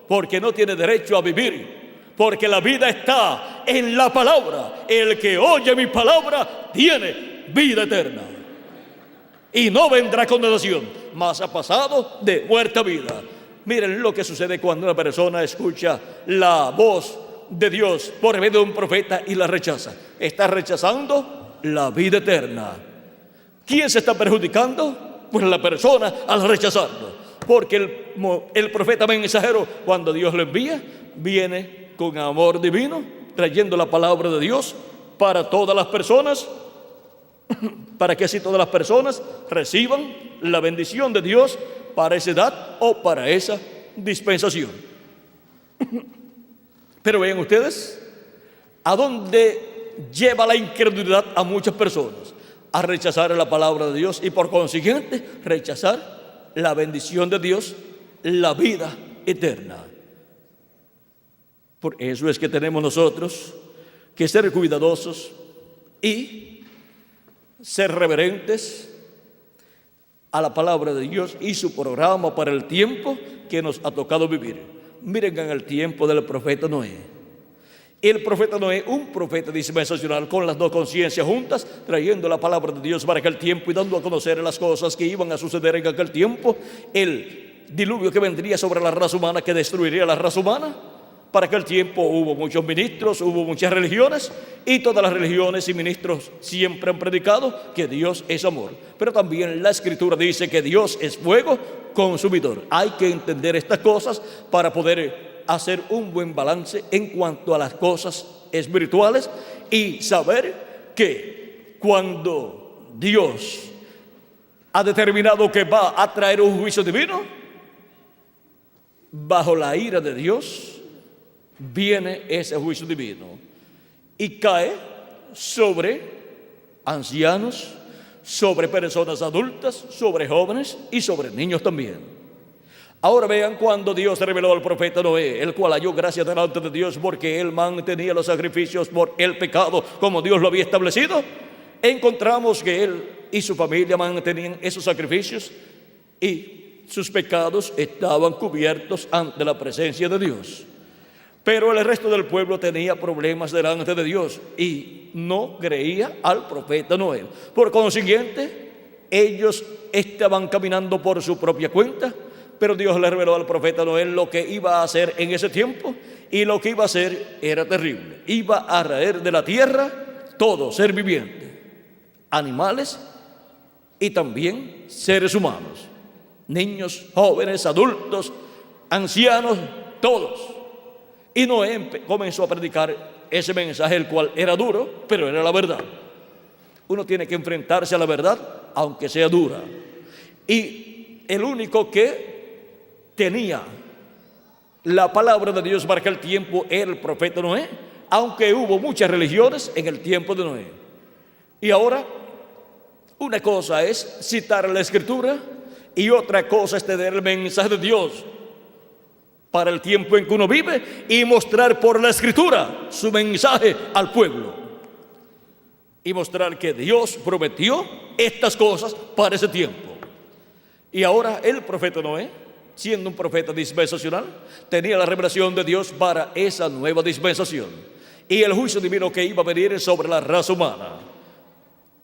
porque no tiene derecho a vivir, porque la vida está en la palabra. El que oye mi palabra tiene vida eterna y no vendrá condenación, mas ha pasado de muerte a vida. Miren lo que sucede cuando una persona escucha la voz de Dios por medio de un profeta y la rechaza. Está rechazando la vida eterna. ¿Quién se está perjudicando? Pues la persona al rechazarlo, porque el profeta mensajero, cuando Dios lo envía, viene con amor divino, trayendo la palabra de Dios para todas las personas, para que así todas las personas reciban la bendición de Dios para esa edad o para esa dispensación. Pero vean ustedes a dónde lleva la incredulidad a muchas personas: a rechazar la palabra de Dios y por consiguiente rechazar la bendición de Dios, la vida eterna. Por eso es que tenemos nosotros que ser cuidadosos y ser reverentes a la palabra de Dios y su programa para el tiempo que nos ha tocado vivir. Miren en el tiempo del profeta Noé. El profeta Noé, un profeta dispensacional con las dos conciencias juntas, trayendo la palabra de Dios para aquel tiempo y dando a conocer las cosas que iban a suceder en aquel tiempo, el diluvio que vendría sobre la raza humana, que destruiría la raza humana. Para aquel tiempo hubo muchos ministros, hubo muchas religiones, y todas las religiones y ministros siempre han predicado que Dios es amor. Pero también la Escritura dice que Dios es fuego consumidor. Hay que entender estas cosas para poder hacer un buen balance en cuanto a las cosas espirituales y saber que cuando Dios ha determinado que va a traer un juicio divino, bajo la ira de Dios viene ese juicio divino y cae sobre ancianos, sobre personas adultas, sobre jóvenes y sobre niños también. Ahora vean cuando Dios reveló al profeta Noé, el cual halló gracia delante de Dios porque él mantenía los sacrificios por el pecado como Dios lo había establecido. Encontramos que él y su familia mantenían esos sacrificios y sus pecados estaban cubiertos ante la presencia de Dios. Pero el resto del pueblo tenía problemas delante de Dios y no creía al profeta Noé. Por consiguiente, ellos estaban caminando por su propia cuenta. Pero Dios le reveló al profeta Noé lo que iba a hacer en ese tiempo, y lo que iba a hacer era terrible. Iba a raer de la tierra todo ser viviente, animales y también seres humanos, niños, jóvenes, adultos, ancianos, todos. Y Noé comenzó a predicar ese mensaje, el cual era duro, pero era la verdad. Uno tiene que enfrentarse a la verdad, aunque sea dura. Y el único que tenía la palabra de Dios para aquel tiempo era el profeta Noé, aunque hubo muchas religiones en el tiempo de Noé. Y ahora, una cosa es citar la Escritura y otra cosa es tener el mensaje de Dios para el tiempo en que uno vive y mostrar por la Escritura su mensaje al pueblo y mostrar que Dios prometió estas cosas para ese tiempo. Y ahora el profeta Noé, siendo un profeta dispensacional, tenía la revelación de Dios para esa nueva dispensación y el juicio divino que iba a venir sobre la raza humana.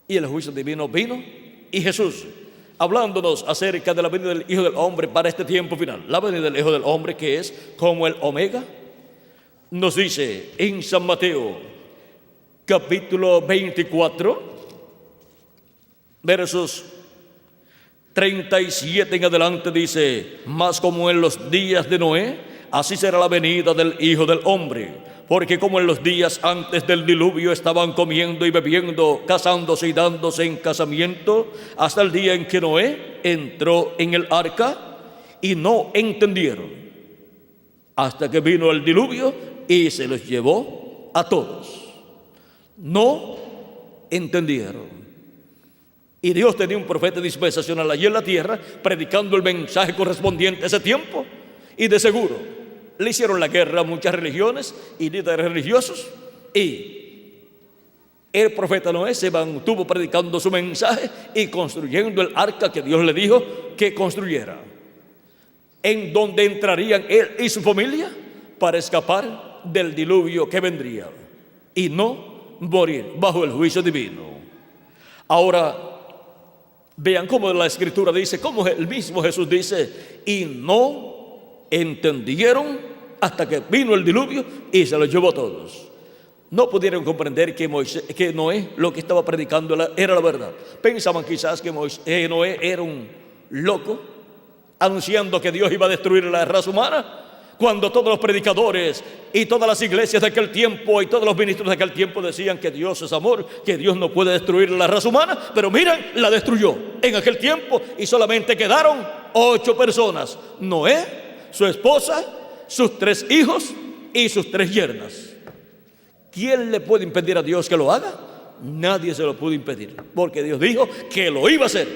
Y el juicio divino vino, y Jesús, hablándonos acerca de la venida del Hijo del Hombre para este tiempo final, la venida del Hijo del Hombre, que es como el Omega, nos dice en San Mateo capítulo 24 versos 37 en adelante dice: mas como en los días de Noé, así será la venida del Hijo del Hombre. Porque como en los días antes del diluvio estaban comiendo y bebiendo, casándose y dándose en casamiento, hasta el día en que Noé entró en el arca, y no entendieron, hasta que vino el diluvio y se los llevó a todos. No entendieron. Y Dios tenía un profeta dispensacional allí en la tierra, predicando el mensaje correspondiente a ese tiempo, y de seguro le hicieron la guerra a muchas religiones y líderes religiosos, y el profeta Noé se mantuvo predicando su mensaje y construyendo el arca que Dios le dijo que construyera, en donde entrarían él y su familia para escapar del diluvio que vendría y no morir bajo el juicio divino. Ahora vean cómo la Escritura dice, cómo el mismo Jesús dice: y no entendieron hasta que vino el diluvio y se los llevó a todos. No pudieron comprender que Noé lo que estaba predicando era la verdad. Pensaban quizás que Noé era un loco, anunciando que Dios iba a destruir la raza humana, cuando todos los predicadores y todas las iglesias de aquel tiempo y todos los ministros de aquel tiempo decían que Dios es amor, que Dios no puede destruir la raza humana. Pero miren, la destruyó en aquel tiempo y solamente quedaron 8 personas: Noé, su esposa, sus 3 hijos y sus 3 yernas. ¿Quién le puede impedir a Dios que lo haga? Nadie se lo pudo impedir, porque Dios dijo que lo iba a hacer.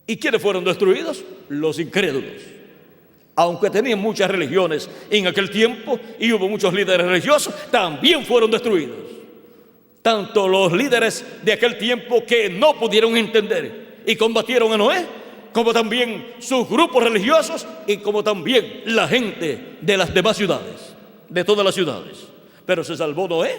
¿Y quiénes fueron destruidos? Los incrédulos. Aunque tenían muchas religiones en aquel tiempo y hubo muchos líderes religiosos, también fueron destruidos. Tanto los líderes de aquel tiempo que no pudieron entender y combatieron a Noé, como también sus grupos religiosos y como también la gente de las demás ciudades, de todas las ciudades. Pero se salvó Noé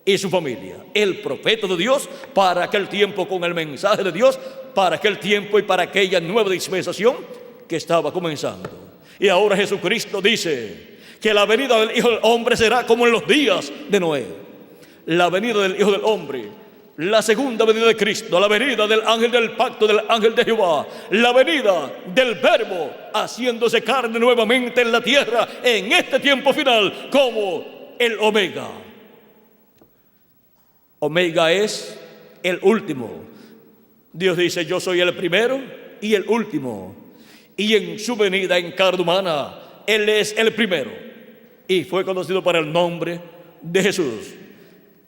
y su familia, el profeta de Dios para aquel tiempo, con el mensaje de Dios para aquel tiempo y para aquella nueva dispensación que estaba comenzando. Y ahora Jesucristo dice que la venida del Hijo del Hombre será como en los días de Noé. La venida del Hijo del Hombre, la segunda venida de Cristo, la venida del ángel del pacto, del ángel de Jehová, la venida del Verbo haciéndose carne nuevamente en la tierra en este tiempo final como el Omega. Omega es el último. Dios dice: yo soy el primero y el último. Y en su venida en carne humana, Él es el primero. Y fue conocido para el nombre de Jesús.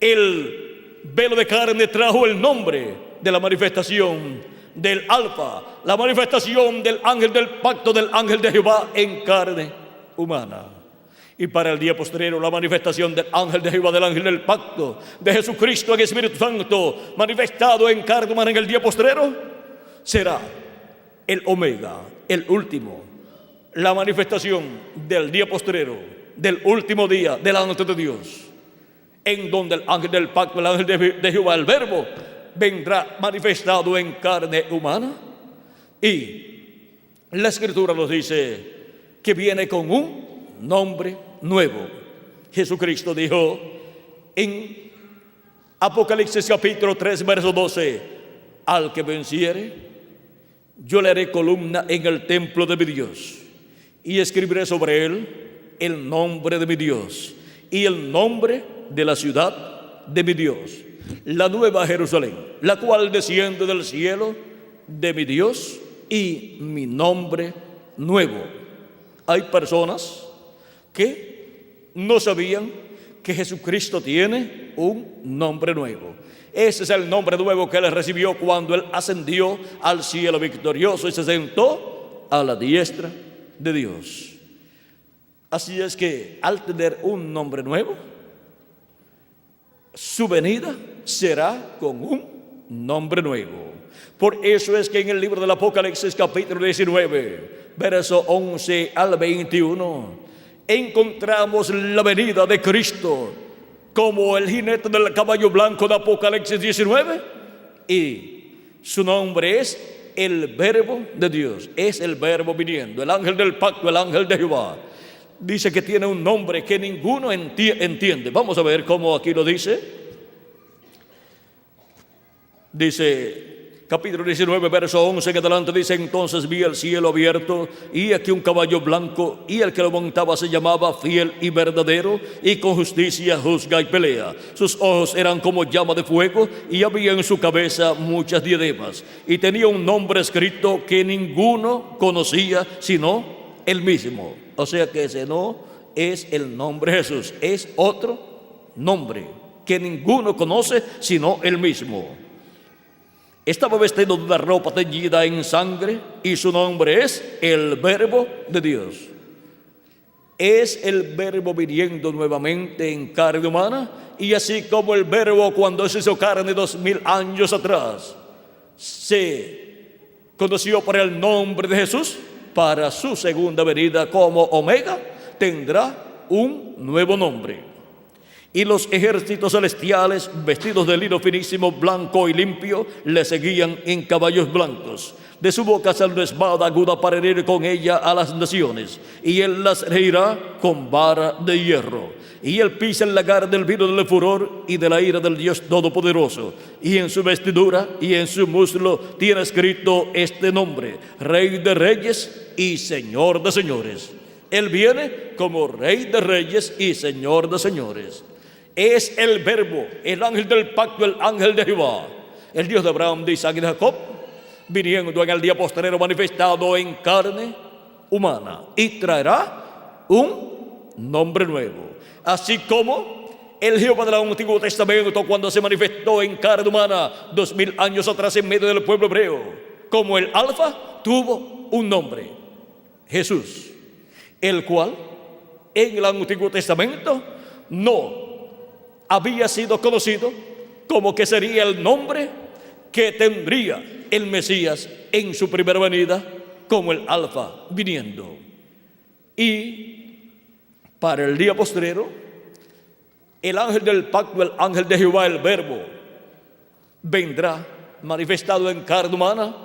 El velo de carne trajo el nombre de la manifestación del Alfa, la manifestación del ángel del pacto, del ángel de Jehová en carne humana. Y para el día postrero, la manifestación del ángel de Jehová, del ángel del pacto, de Jesucristo en Espíritu Santo, manifestado en carne humana en el día postrero, será el Omega, el último, la manifestación del día postrero, del último día delante de Dios, en donde el ángel del pacto, el ángel de Jehová, el Verbo, vendrá manifestado en carne humana. Y la Escritura nos dice que viene con un nombre nuevo. Jesucristo dijo en Apocalipsis capítulo 3 verso 12: al que venciere, yo le haré columna en el templo de mi Dios, y escribiré sobre él el nombre de mi Dios y el nombre de la ciudad de mi Dios, la nueva Jerusalén, la cual desciende del cielo de mi Dios, y mi nombre nuevo. Hay personas que no sabían que Jesucristo tiene un nombre nuevo. Ese es el nombre nuevo que Él recibió cuando Él ascendió al cielo victorioso y se sentó a la diestra de Dios. Así es que al tener un nombre nuevo, su venida será con un nombre nuevo. Por eso es que en el libro del Apocalipsis capítulo 19, verso 11 al 21, encontramos la venida de Cristo como el jinete del caballo blanco de Apocalipsis 19, y su nombre es el Verbo de Dios, es el Verbo viniendo, el ángel del pacto, el ángel de Jehová. Dice que tiene un nombre que ninguno entiende. Vamos a ver cómo aquí lo dice. Dice capítulo 19, verso 11 en adelante dice: entonces vi el cielo abierto, y aquí un caballo blanco, y el que lo montaba se llamaba Fiel y Verdadero, y con justicia juzga y pelea. Sus ojos eran como llama de fuego, y había en su cabeza muchas diademas, y tenía un nombre escrito que ninguno conocía sino él mismo. O sea que ese no es el nombre de Jesús, es otro nombre que ninguno conoce sino él mismo. Estaba vestido de una ropa teñida en sangre, y su nombre es el Verbo de Dios. Es el Verbo viniendo nuevamente en carne humana, y así como el Verbo cuando se hizo carne 2000 años atrás se conoció por el nombre de Jesús, para su segunda venida como Omega tendrá un nuevo nombre. Y los ejércitos celestiales, vestidos de lino finísimo, blanco y limpio, le seguían en caballos blancos. De su boca sale una espada aguda para herir con ella a las naciones, y él las herirá con vara de hierro. Y él pisa el lagar del vino del furor y de la ira del Dios Todopoderoso. Y en su vestidura y en su muslo tiene escrito este nombre: Rey de Reyes y Señor de Señores. Él viene como Rey de Reyes y Señor de Señores. Es el Verbo, el ángel del pacto, el ángel de Jehová, el Dios de Abraham, de Isaac y de Jacob, viniendo en el día postrero manifestado en carne humana, y traerá un nombre nuevo. Así como el Jehová del Antiguo Testamento, cuando se manifestó en carne humana 2000 años atrás en medio del pueblo hebreo, como el Alfa, tuvo un nombre: Jesús, el cual en el Antiguo Testamento no había sido conocido como que sería el nombre que tendría el Mesías en su primera venida, como el Alfa viniendo. Y para el día postrero, el ángel del pacto, el ángel de Jehová, el Verbo, vendrá manifestado en carne humana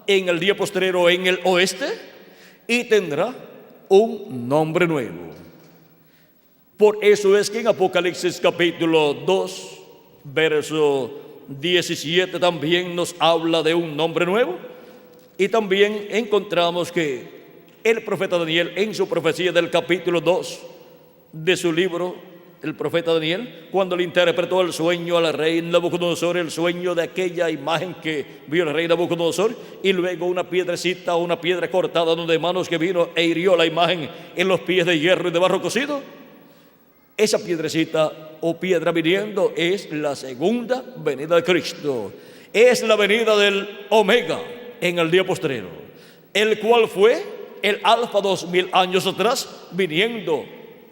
en el día postrero en el oeste, y tendrá un nombre nuevo. Por eso es que en Apocalipsis capítulo 2, verso 17 también nos habla de un nombre nuevo. Y también encontramos que el profeta Daniel, en su profecía del capítulo 2 de su libro, el profeta Daniel, cuando le interpretó el sueño al rey Nabucodonosor, el sueño de aquella imagen que vio el rey Nabucodonosor, y luego una piedrecita, una piedra cortada de manos que vino e hirió la imagen en los pies de hierro y de barro cocido. Esa piedrecita o piedra viniendo es la segunda venida de Cristo. Es la venida del Omega en el día postrero, el cual fue el Alfa 2000 años atrás, viniendo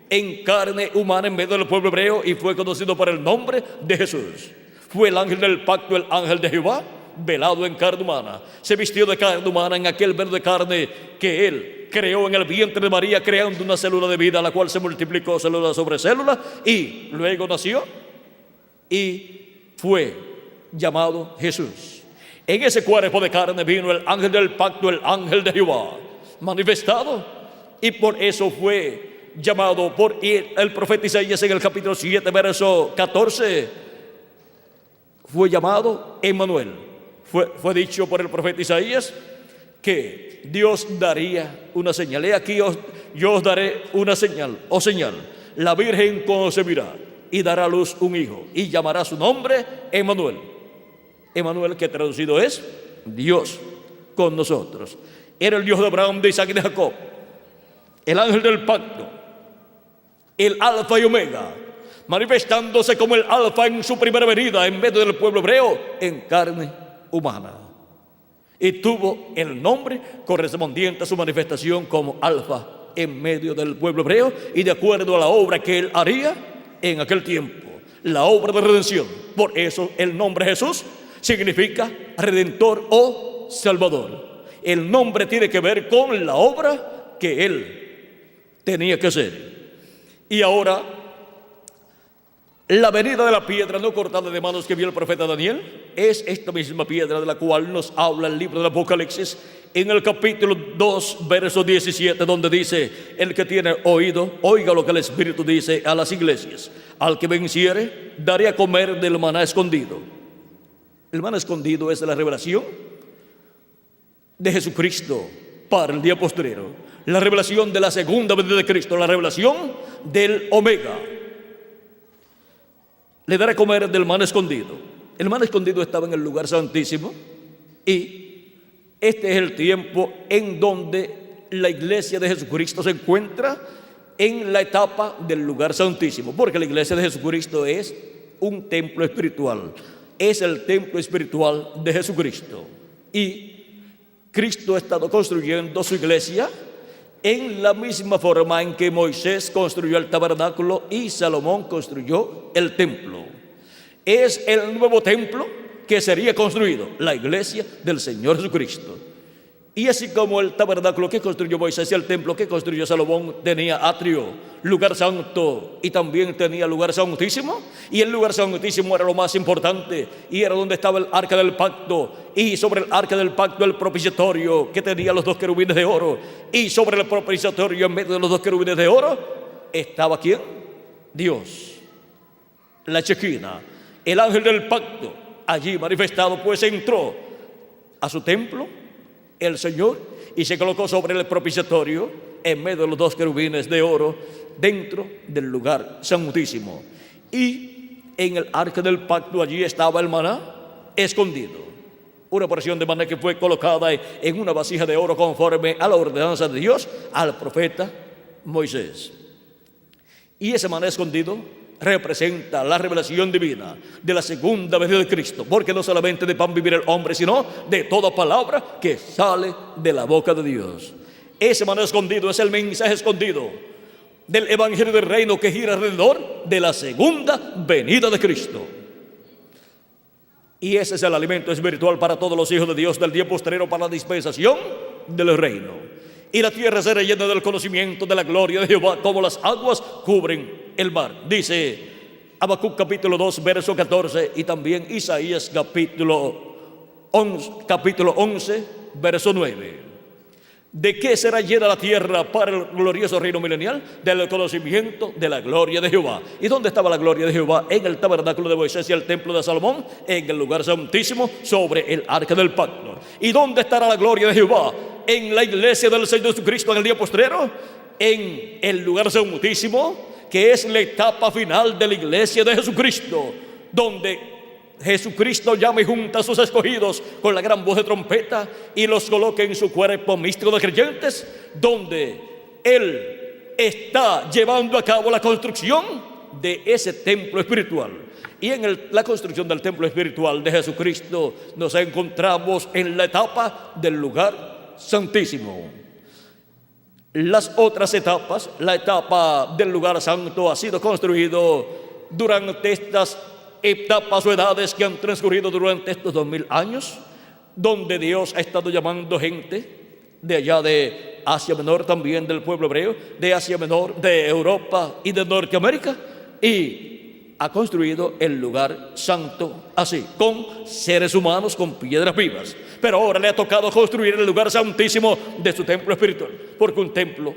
en carne humana en medio del pueblo hebreo, y fue conocido por el nombre de Jesús. Fue el ángel del pacto, el ángel de Jehová, velado en carne humana. Se vistió de carne humana en aquel verbo de carne que él creó en el vientre de María, creando una célula de vida, la cual se multiplicó célula sobre célula, y luego nació y fue llamado Jesús. En ese cuerpo de carne vino el ángel del pacto, el ángel de Jehová, manifestado, y por eso fue llamado por el profeta Isaías en el capítulo 7, verso 14, fue llamado Emmanuel. Fue dicho por el profeta Isaías que Dios daría una señal. He aquí yo os daré una señal, la Virgen concebirá y dará a luz un hijo, y llamará su nombre Emmanuel. Emmanuel, que traducido es Dios con nosotros. Era el Dios de Abraham, de Isaac y de Jacob, el ángel del pacto, el Alfa y Omega, manifestándose como el Alfa en su primera venida en medio del pueblo hebreo en carne humana, y tuvo el nombre correspondiente a su manifestación como Alfa en medio del pueblo hebreo, y de acuerdo a la obra que él haría en aquel tiempo, la obra de redención. Por eso el nombre Jesús significa Redentor o Salvador. El nombre tiene que ver con la obra que él tenía que hacer. Y ahora, la venida de la piedra no cortada de manos que vio el profeta Daniel es esta misma piedra de la cual nos habla el libro del Apocalipsis en el capítulo 2, verso 17, donde dice: el que tiene oído, oiga lo que el Espíritu dice a las iglesias. Al que venciere, daré a comer del maná escondido. El maná escondido es la revelación de Jesucristo para el día postrero, la revelación de la segunda venida de Cristo, la revelación del Omega. Le daré a comer del maná escondido. El maná escondido estaba en el lugar santísimo y este es el tiempo en donde la iglesia de Jesucristo se encuentra en la etapa del lugar santísimo, porque la iglesia de Jesucristo es un templo espiritual, es el templo espiritual de Jesucristo. Y Cristo ha estado construyendo su iglesia en la misma forma en que Moisés construyó el tabernáculo y Salomón construyó el templo. Es el nuevo templo que sería construido, la iglesia del Señor Jesucristo. Y así como el tabernáculo que construyó Moisés y el templo que construyó Salomón tenía atrio, lugar santo y también tenía lugar santísimo, y el lugar santísimo era lo más importante y era donde estaba el arca del pacto, y sobre el arca del pacto el propiciatorio que tenía los dos querubines de oro, y sobre el propiciatorio en medio de los dos querubines de oro estaba ¿quién? Dios, la Chequina, el ángel del pacto allí manifestado, pues entró a su templo el Señor y se colocó sobre el propiciatorio en medio de los dos querubines de oro dentro del lugar santísimo. Y en el arca del pacto allí estaba el maná escondido, una porción de maná que fue colocada en una vasija de oro conforme a la ordenanza de Dios al profeta Moisés. Y ese maná escondido representa la revelación divina de la segunda venida de Cristo, porque no solamente de pan vivirá el hombre, sino de toda palabra que sale de la boca de Dios. Ese maná escondido es el mensaje escondido del evangelio del reino que gira alrededor de la segunda venida de Cristo. Y ese es el alimento espiritual para todos los hijos de Dios del día postrero, para la dispensación del reino. Y la tierra será llena del conocimiento de la gloria de Jehová, como las aguas cubren el mar. Dice Habacuc capítulo 2 verso 14, y también Isaías capítulo 11 verso 9. ¿De qué será llena la tierra para el glorioso reino milenial? Del conocimiento de la gloria de Jehová. ¿Y dónde estaba la gloria de Jehová? En el tabernáculo de Moisés y el templo de Salomón, en el lugar santísimo sobre el arca del pacto. ¿Y dónde estará la gloria de Jehová? En la iglesia del Señor Jesucristo en el día postrero, en el lugar santísimo, que es la etapa final de la iglesia de Jesucristo, donde Jesucristo llama y junta a sus escogidos con la gran voz de trompeta y los coloca en su cuerpo místico de creyentes, donde Él está llevando a cabo la construcción de ese templo espiritual. Y en la construcción del templo espiritual de Jesucristo nos encontramos en la etapa del lugar santísimo. Las otras etapas, la etapa del lugar santo ha sido construido durante estas etapas o edades que han transcurrido durante estos 2000 años, donde Dios ha estado llamando gente de allá de Asia Menor, también del pueblo hebreo, de Asia Menor, de Europa y de Norteamérica, y ha construido el lugar santo así, con seres humanos, con piedras vivas. Pero ahora le ha tocado construir el lugar santísimo de su templo espiritual, porque un templo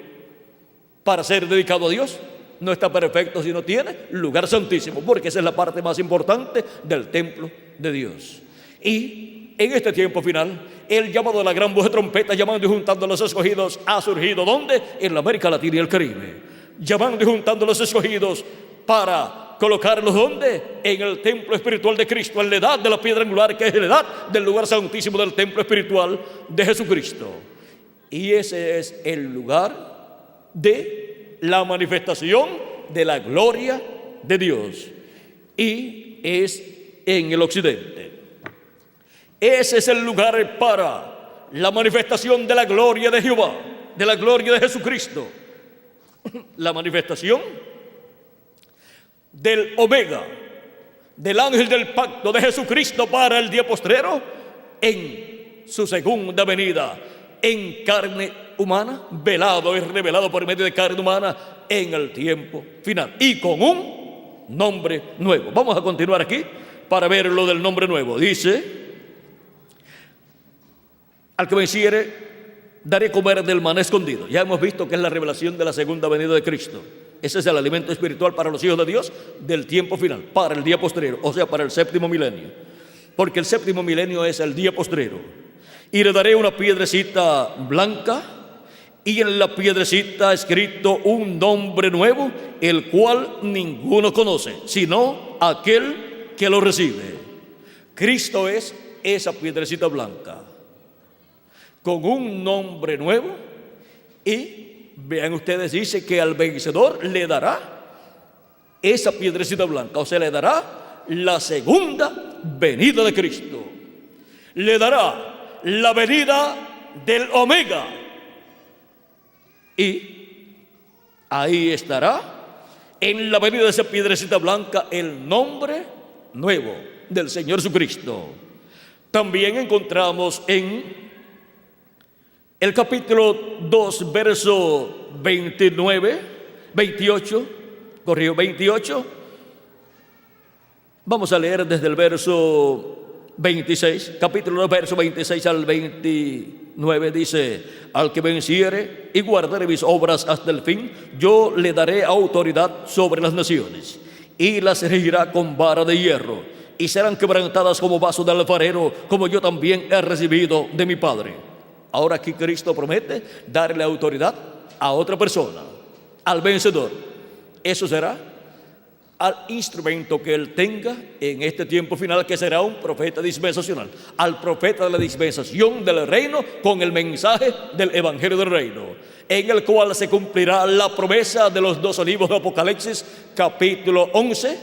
para ser dedicado a Dios no está perfecto si no tiene lugar santísimo, porque esa es la parte más importante del templo de Dios. Y en este tiempo final, el llamado de la gran voz de trompeta, llamando y juntando a los escogidos, ha surgido ¿dónde? En la América Latina y el Caribe. Llamando y juntando a los escogidos para colocarlos ¿dónde? En el templo espiritual de Cristo, en la edad de la piedra angular, que es la edad del lugar santísimo del templo espiritual de Jesucristo. Y ese es el lugar de la manifestación de la gloria de Dios. Y es en el occidente. Ese es el lugar para la manifestación de la gloria de Jehová, de la gloria de Jesucristo. La manifestación del Omega, del ángel del pacto de Jesucristo para el día postrero, en su segunda venida, en carne humana, velado y revelado por medio de carne humana en el tiempo final, y con un nombre nuevo. Vamos a continuar aquí para ver lo del nombre nuevo. Dice: al que venciere, daré comer del maná escondido. Ya hemos visto que es la revelación de la segunda venida de Cristo. Ese es el alimento espiritual para los hijos de Dios del tiempo final, para el día postrero, o sea, para el séptimo milenio. Porque el séptimo milenio es el día postrero. Y le daré una piedrecita blanca, y en la piedrecita escrito un nombre nuevo, el cual ninguno conoce, sino aquel que lo recibe. Cristo es esa piedrecita blanca, con un nombre nuevo. Y vean ustedes, dice que al vencedor le dará esa piedrecita blanca, o sea, le dará la segunda venida de Cristo. Le dará la venida del Omega. Y ahí estará, en la venida de esa piedrecita blanca, el nombre nuevo del Señor Jesucristo. También encontramos en el capítulo 2, verso 28. Vamos a leer desde el verso 26, capítulo 2, verso 26 al 29, dice: al que venciere y guardare mis obras hasta el fin, yo le daré autoridad sobre las naciones, y las regirá con vara de hierro, y serán quebrantadas como vaso de alfarero, como yo también he recibido de mi Padre. Ahora aquí Cristo promete darle autoridad a otra persona, al vencedor. Eso será al instrumento que él tenga en este tiempo final, que será un profeta dispensacional, al profeta de la dispensación del reino, con el mensaje del evangelio del reino, en el cual se cumplirá la promesa de los 2 libros de Apocalipsis, capítulo 11,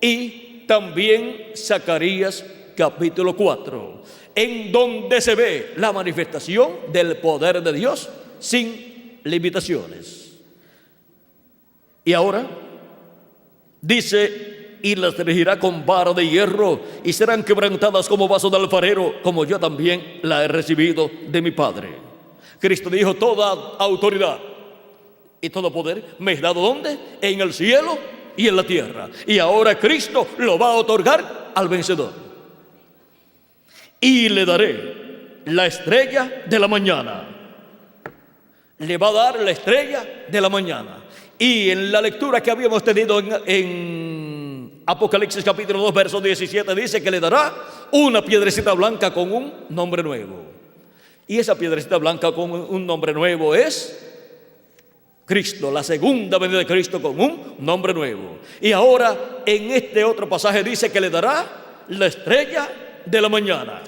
y también Zacarías, capítulo 4, en donde se ve la manifestación del poder de Dios sin limitaciones. Y ahora dice: y las regirá con vara de hierro, y serán quebrantadas como vaso de alfarero, como yo también la he recibido de mi Padre. Cristo dijo: toda autoridad y todo poder me es dado, ¿dónde? En el cielo y en la tierra. Y ahora Cristo lo va a otorgar al vencedor. Y le daré la estrella de la mañana. Le va a dar la estrella de la mañana. Y en la lectura que habíamos tenido en Apocalipsis capítulo 2, verso 17, dice que le dará una piedrecita blanca con un nombre nuevo. Y esa piedrecita blanca con un nombre nuevo es Cristo, la segunda venida de Cristo con un nombre nuevo. Y ahora en este otro pasaje dice que le dará la estrella de la mañana.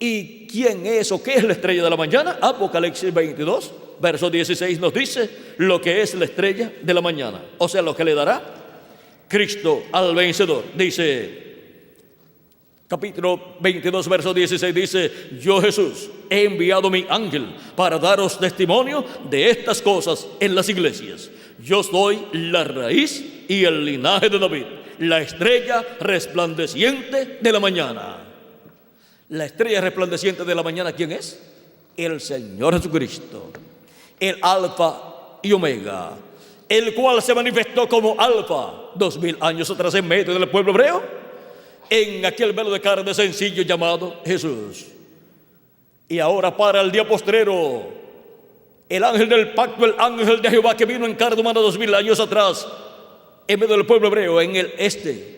¿Y quién es o qué es la estrella de la mañana? Apocalipsis 22, verso 16 nos dice lo que es la estrella de la mañana, o sea, lo que le dará Cristo al vencedor. Dice, capítulo 22, verso 16, dice: yo, Jesús, he enviado mi ángel para daros testimonio de estas cosas en las iglesias. Yo soy la raíz y el linaje de David, la estrella resplandeciente de la mañana. La estrella resplandeciente de la mañana, ¿quién es? El Señor Jesucristo, el Alfa y Omega, el cual se manifestó como Alfa 2000 años atrás en medio del pueblo hebreo, en aquel velo de carne sencillo llamado Jesús. Y ahora para el día postrero, el ángel del pacto, el ángel de Jehová, que vino en carne humana 2000 años atrás en medio del pueblo hebreo, en el este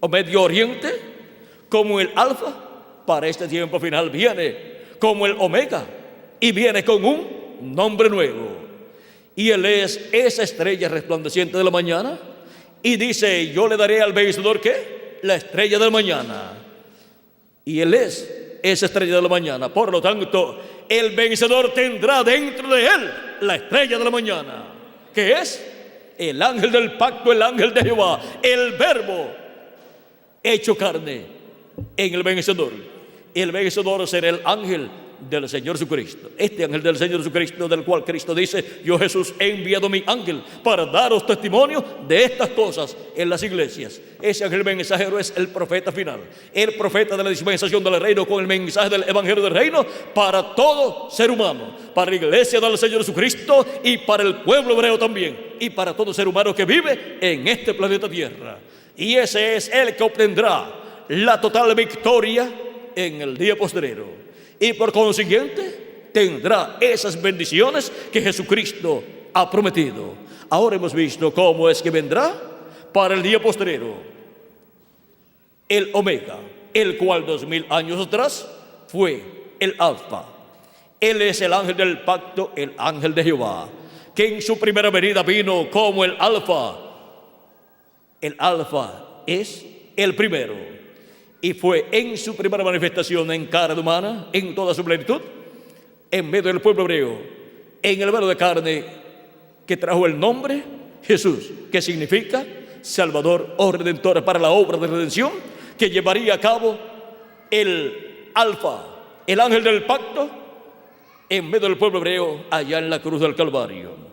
o Medio Oriente, como el Alfa, para este tiempo final viene como el Omega y viene con un nombre nuevo. Y él es esa estrella resplandeciente de la mañana. Y dice: yo le daré al vencedor, ¿qué? La estrella de la mañana. Y él es esa estrella de la mañana. Por lo tanto, el vencedor tendrá dentro de él la estrella de la mañana, que es el ángel del pacto, el ángel de Jehová, el verbo hecho carne en el vencedor. El vencedor será el ángel del Señor Jesucristo. Este ángel del Señor Jesucristo, del cual Cristo dice: yo, Jesús, he enviado mi ángel para daros testimonio de estas cosas en las iglesias. Ese ángel mensajero es el profeta final, el profeta de la dispensación del reino, con el mensaje del evangelio del reino para todo ser humano, para la iglesia del Señor Jesucristo y para el pueblo hebreo también, y para todo ser humano que vive en este planeta Tierra. Y ese es el que obtendrá la total victoria en el día postrero, y por consiguiente tendrá esas bendiciones que Jesucristo ha prometido. Ahora hemos visto cómo es que vendrá para el día postrero el Omega, el cual 2000 años atrás fue el Alfa. Él es el ángel del pacto, el ángel de Jehová, que en su primera venida vino como el Alfa. El Alfa es el primero, y fue en su primera manifestación en carne humana, en toda su plenitud, en medio del pueblo hebreo, en el velo de carne, que trajo el nombre Jesús, que significa Salvador o Redentor, para la obra de redención que llevaría a cabo el Alfa, el ángel del pacto, en medio del pueblo hebreo, allá en la cruz del Calvario.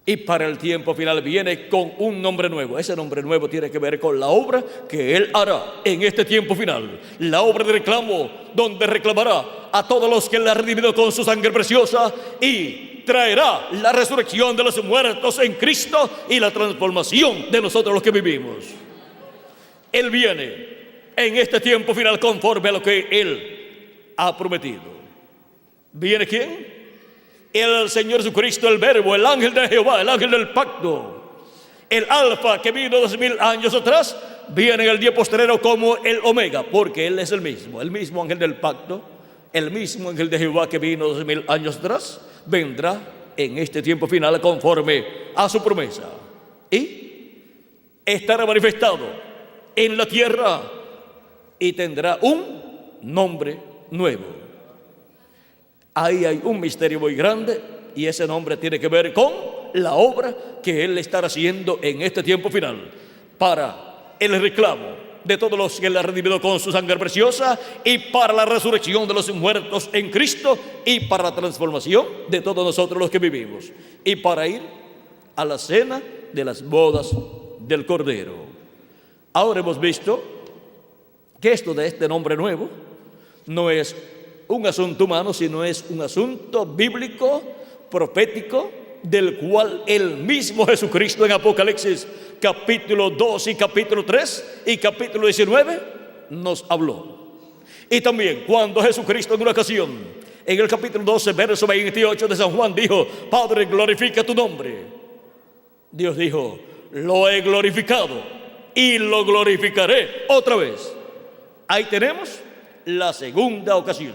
Y para el tiempo final viene con un nombre nuevo. Ese nombre nuevo tiene que ver con la obra que Él hará en este tiempo final. La obra de reclamo, donde reclamará a todos los que Él ha redimido con su sangre preciosa, y traerá la resurrección de los muertos en Cristo y la transformación de nosotros los que vivimos. Él viene en este tiempo final conforme a lo que Él ha prometido. ¿Viene quién? El Señor Jesucristo, el Verbo, el ángel de Jehová, el ángel del pacto, el Alfa, que vino 2000 años atrás, viene en el día posterior como el Omega, porque Él es el mismo ángel del pacto, el mismo ángel de Jehová que vino 2000 años atrás, vendrá en este tiempo final conforme a su promesa, y estará manifestado en la tierra y tendrá un nombre nuevo. Ahí hay un misterio muy grande, y ese nombre tiene que ver con la obra que Él estará haciendo en este tiempo final, para el reclamo de todos los que Él ha redimido con su sangre preciosa, y para la resurrección de los muertos en Cristo, y para la transformación de todos nosotros los que vivimos, y para ir a la cena de las bodas del Cordero. Ahora hemos visto que esto de este nombre nuevo no es un asunto humano, sino es un asunto bíblico, profético, del cual el mismo Jesucristo en Apocalipsis capítulo 2 y capítulo 3 y capítulo 19 nos habló. Y también cuando Jesucristo en una ocasión, en el capítulo 12, verso 28 de San Juan, dijo: Padre, glorifica tu nombre. Dios dijo: lo he glorificado y lo glorificaré otra vez. Ahí tenemos la segunda ocasión,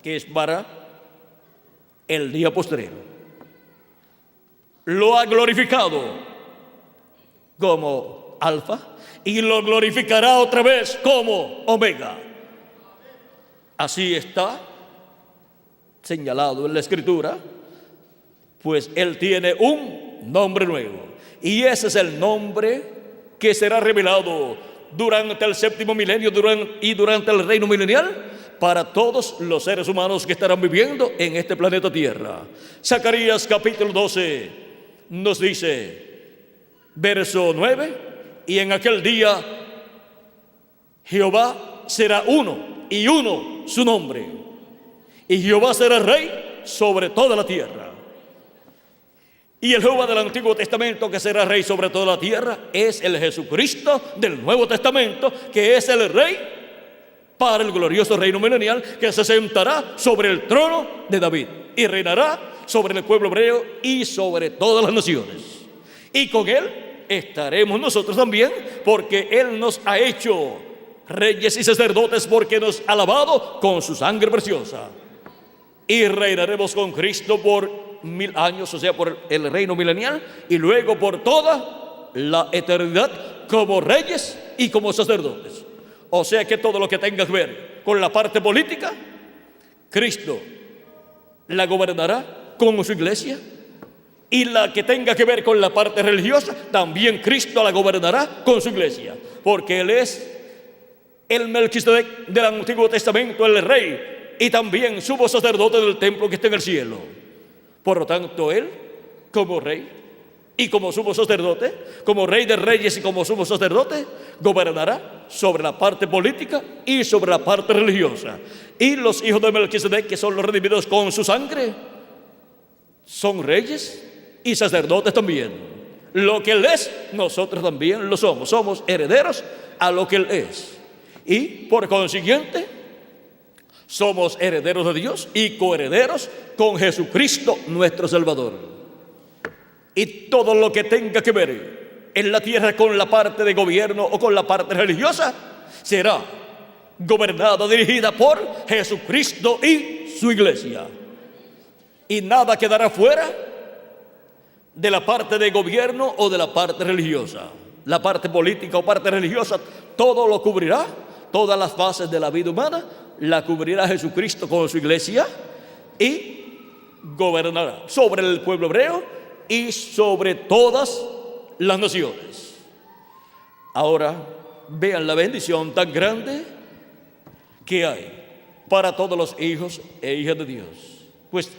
que es para el día posterior. Lo ha glorificado como Alfa y lo glorificará otra vez como Omega. Así está señalado en la Escritura, pues Él tiene un nombre nuevo, y ese es el nombre que será revelado durante el séptimo milenio y durante el reino milenial, para todos los seres humanos que estarán viviendo en este planeta Tierra. Zacarías capítulo 12 nos dice, verso 9: y en aquel día Jehová será uno, y uno su nombre, y Jehová será rey sobre toda la tierra. Y el Jehová del Antiguo Testamento, que será rey sobre toda la tierra, es el Jesucristo del Nuevo Testamento, que es el rey para el glorioso reino milenial, que se sentará sobre el trono de David y reinará sobre el pueblo hebreo y sobre todas las naciones. Y con Él estaremos nosotros también, porque Él nos ha hecho reyes y sacerdotes, porque nos ha lavado con su sangre preciosa. Y reinaremos con Cristo por 1000 años, o sea, por el reino milenial, y luego por toda la eternidad como reyes y como sacerdotes. O sea que todo lo que tenga que ver con la parte política, Cristo la gobernará con su iglesia, y la que tenga que ver con la parte religiosa, también Cristo la gobernará con su iglesia, porque Él es el Melquisedec del Antiguo Testamento, el rey, y también sumo sacerdote del templo que está en el cielo. Por lo tanto, Él, como rey y como sumo sacerdote, como rey de reyes y como sumo sacerdote, gobernará sobre la parte política y sobre la parte religiosa. Y los hijos de Melquisedec, que son los redimidos con su sangre, son reyes y sacerdotes también. Lo que Él es, nosotros también lo somos. Somos herederos a lo que Él es. Y por consiguiente, somos herederos de Dios y coherederos con Jesucristo nuestro Salvador. Y todo lo que tenga que ver en la tierra con la parte de gobierno o con la parte religiosa será gobernada, dirigida por Jesucristo y su iglesia. Y nada quedará fuera de la parte de gobierno o de la parte religiosa. La parte política o parte religiosa, todo lo cubrirá. Todas las fases de la vida humana la cubrirá Jesucristo con su iglesia y gobernará sobre el pueblo hebreo y sobre todas las naciones. Ahora vean la bendición tan grande que hay para todos los hijos e hijas de Dios. Pues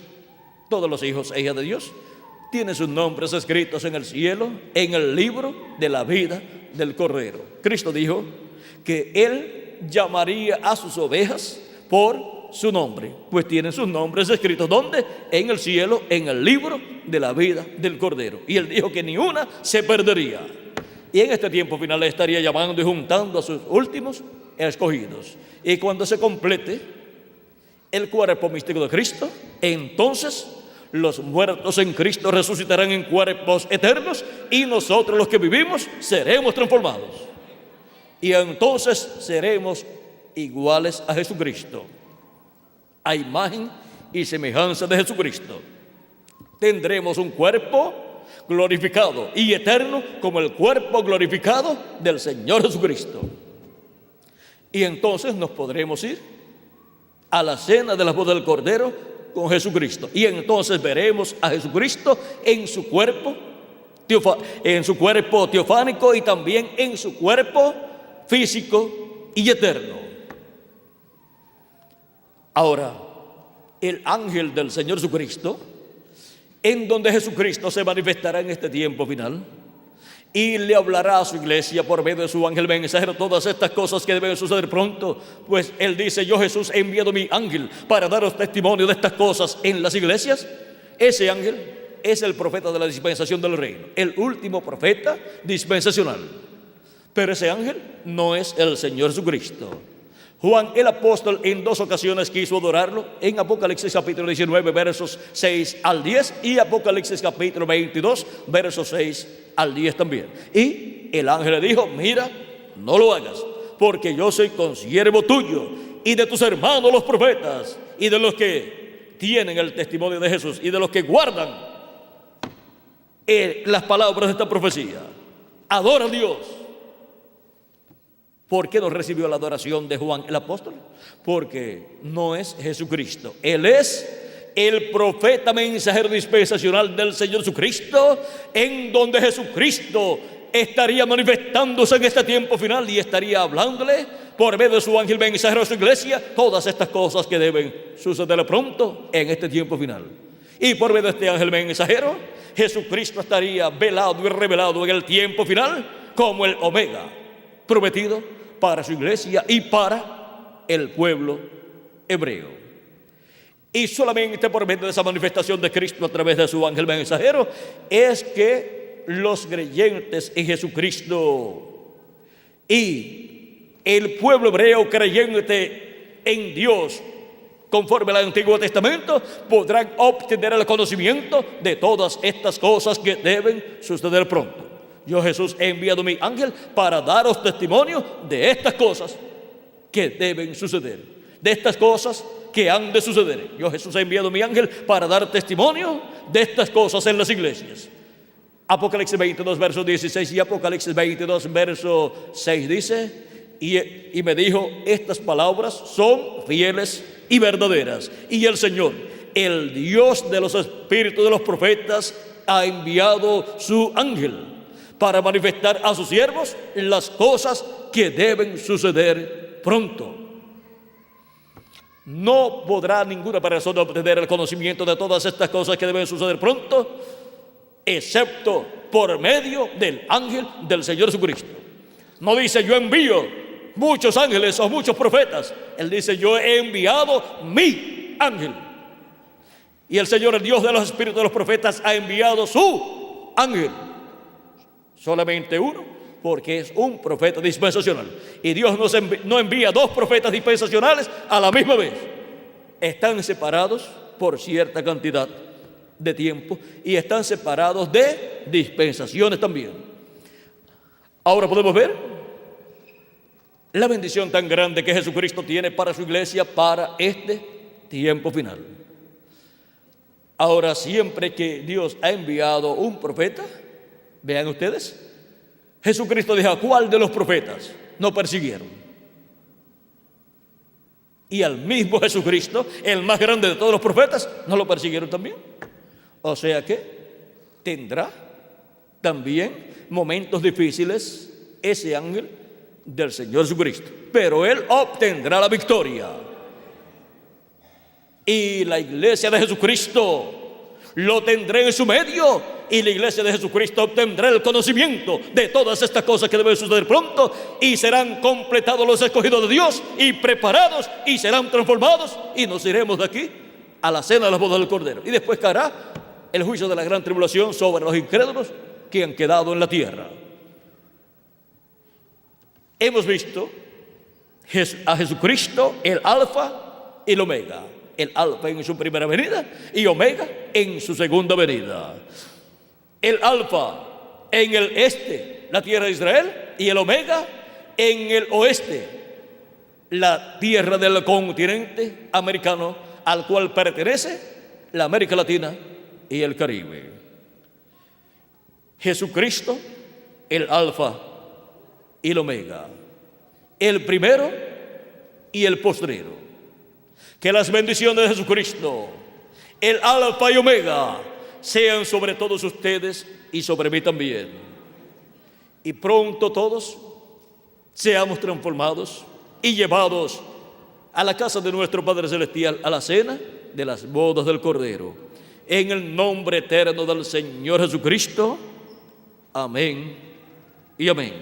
todos los hijos e hijas de Dios tienen sus nombres escritos en el cielo, en el libro de la vida del Cordero. Cristo dijo que Él llamaría a sus ovejas por su nombre, pues tienen sus nombres escritos, ¿dónde? En el cielo, en el libro de la vida del Cordero. Y Él dijo que ni una se perdería. Y en este tiempo final estaría llamando y juntando a sus últimos escogidos. Y cuando se complete el cuerpo místico de Cristo, entonces los muertos en Cristo resucitarán en cuerpos eternos y nosotros los que vivimos seremos transformados. Y entonces seremos iguales a Jesucristo, a imagen y semejanza de Jesucristo. Tendremos un cuerpo glorificado y eterno como el cuerpo glorificado del Señor Jesucristo. Y entonces nos podremos ir a la cena de la boda del Cordero con Jesucristo. Y entonces veremos a Jesucristo en su cuerpo teofánico y también en su cuerpo físico y eterno. Ahora, el ángel del Señor Jesucristo, en donde Jesucristo se manifestará en este tiempo final y le hablará a su iglesia por medio de su ángel mensajero todas estas cosas que deben suceder pronto, pues Él dice: yo, Jesús, he enviado mi ángel para daros testimonio de estas cosas en las iglesias. Ese ángel es el profeta de la dispensación del reino, el último profeta dispensacional. Pero ese ángel no es el Señor Jesucristo. Juan el apóstol en 2 ocasiones quiso adorarlo, en Apocalipsis capítulo 19 versos 6 al 10 y Apocalipsis capítulo 22 versos 6 al 10 también. Y el ángel le dijo: mira, no lo hagas, porque yo soy consiervo tuyo y de tus hermanos los profetas y de los que tienen el testimonio de Jesús y de los que guardan las palabras de esta profecía. Adora a Dios. ¿Por qué no recibió la adoración de Juan el apóstol? Porque no es Jesucristo. Él es el profeta mensajero dispensacional del Señor Jesucristo, en donde Jesucristo estaría manifestándose en este tiempo final y estaría hablándole por medio de su ángel mensajero a su iglesia todas estas cosas que deben suceder pronto en este tiempo final. Y por medio de este ángel mensajero, Jesucristo estaría velado y revelado en el tiempo final como el Omega, prometido para su iglesia y para el pueblo hebreo. Y solamente por medio de esa manifestación de Cristo a través de su ángel mensajero es que los creyentes en Jesucristo y el pueblo hebreo creyente en Dios conforme al Antiguo Testamento podrán obtener el conocimiento de todas estas cosas que deben suceder pronto. Yo, Jesús, he enviado mi ángel para daros testimonio de estas cosas que deben suceder, de estas cosas que han de suceder. Yo, Jesús, he enviado mi ángel para dar testimonio de estas cosas en las iglesias. Apocalipsis 22, verso 16 y Apocalipsis 22, verso 6 dice: y me dijo, estas palabras son fieles y verdaderas. Y el Señor, el Dios de los espíritus de los profetas, ha enviado su ángel para manifestar a sus siervos las cosas que deben suceder pronto. No podrá ninguna persona obtener el conocimiento de todas estas cosas que deben suceder pronto, excepto por medio del ángel del Señor Jesucristo. No dice: yo envío muchos ángeles o muchos profetas. Él dice: yo he enviado mi ángel. Y el Señor, el Dios de los espíritus de los profetas, ha enviado su ángel. Solamente uno, porque es un profeta dispensacional. Y Dios no envía dos profetas dispensacionales a la misma vez. Están separados por cierta cantidad de tiempo y están separados de dispensaciones también. Ahora podemos ver la bendición tan grande que Jesucristo tiene para su iglesia para este tiempo final. Ahora, siempre que Dios ha enviado un profeta, vean ustedes, Jesucristo dijo: ¿a cuál de los profetas no persiguieron? Y al mismo Jesucristo, el más grande de todos los profetas, ¿no lo persiguieron también? O sea que tendrá también momentos difíciles ese ángel del Señor Jesucristo, pero Él obtendrá la victoria. Y la iglesia de Jesucristo lo tendrá en su medio, y la iglesia de Jesucristo obtendrá el conocimiento de todas estas cosas que deben suceder pronto, y serán completados los escogidos de Dios y preparados, y serán transformados, y nos iremos de aquí a la cena de las bodas del Cordero. Y después caerá el juicio de la gran tribulación sobre los incrédulos que han quedado en la tierra. Hemos visto a Jesucristo, el Alfa y el Omega. El Alfa en su primera venida y Omega en su segunda venida. El Alfa en el este, la tierra de Israel, y el Omega en el oeste, la tierra del continente americano, al cual pertenece la América Latina y el Caribe. Jesucristo, el Alfa y el Omega, el primero y el postrero. Que las bendiciones de Jesucristo, el Alfa y Omega, sean sobre todos ustedes y sobre mí también. Y pronto todos seamos transformados y llevados a la casa de nuestro Padre Celestial, a la cena de las bodas del Cordero. En el nombre eterno del Señor Jesucristo. Amén y amén.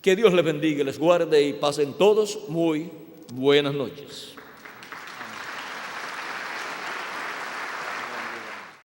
Que Dios les bendiga, les guarde y pasen todos muy buenas noches.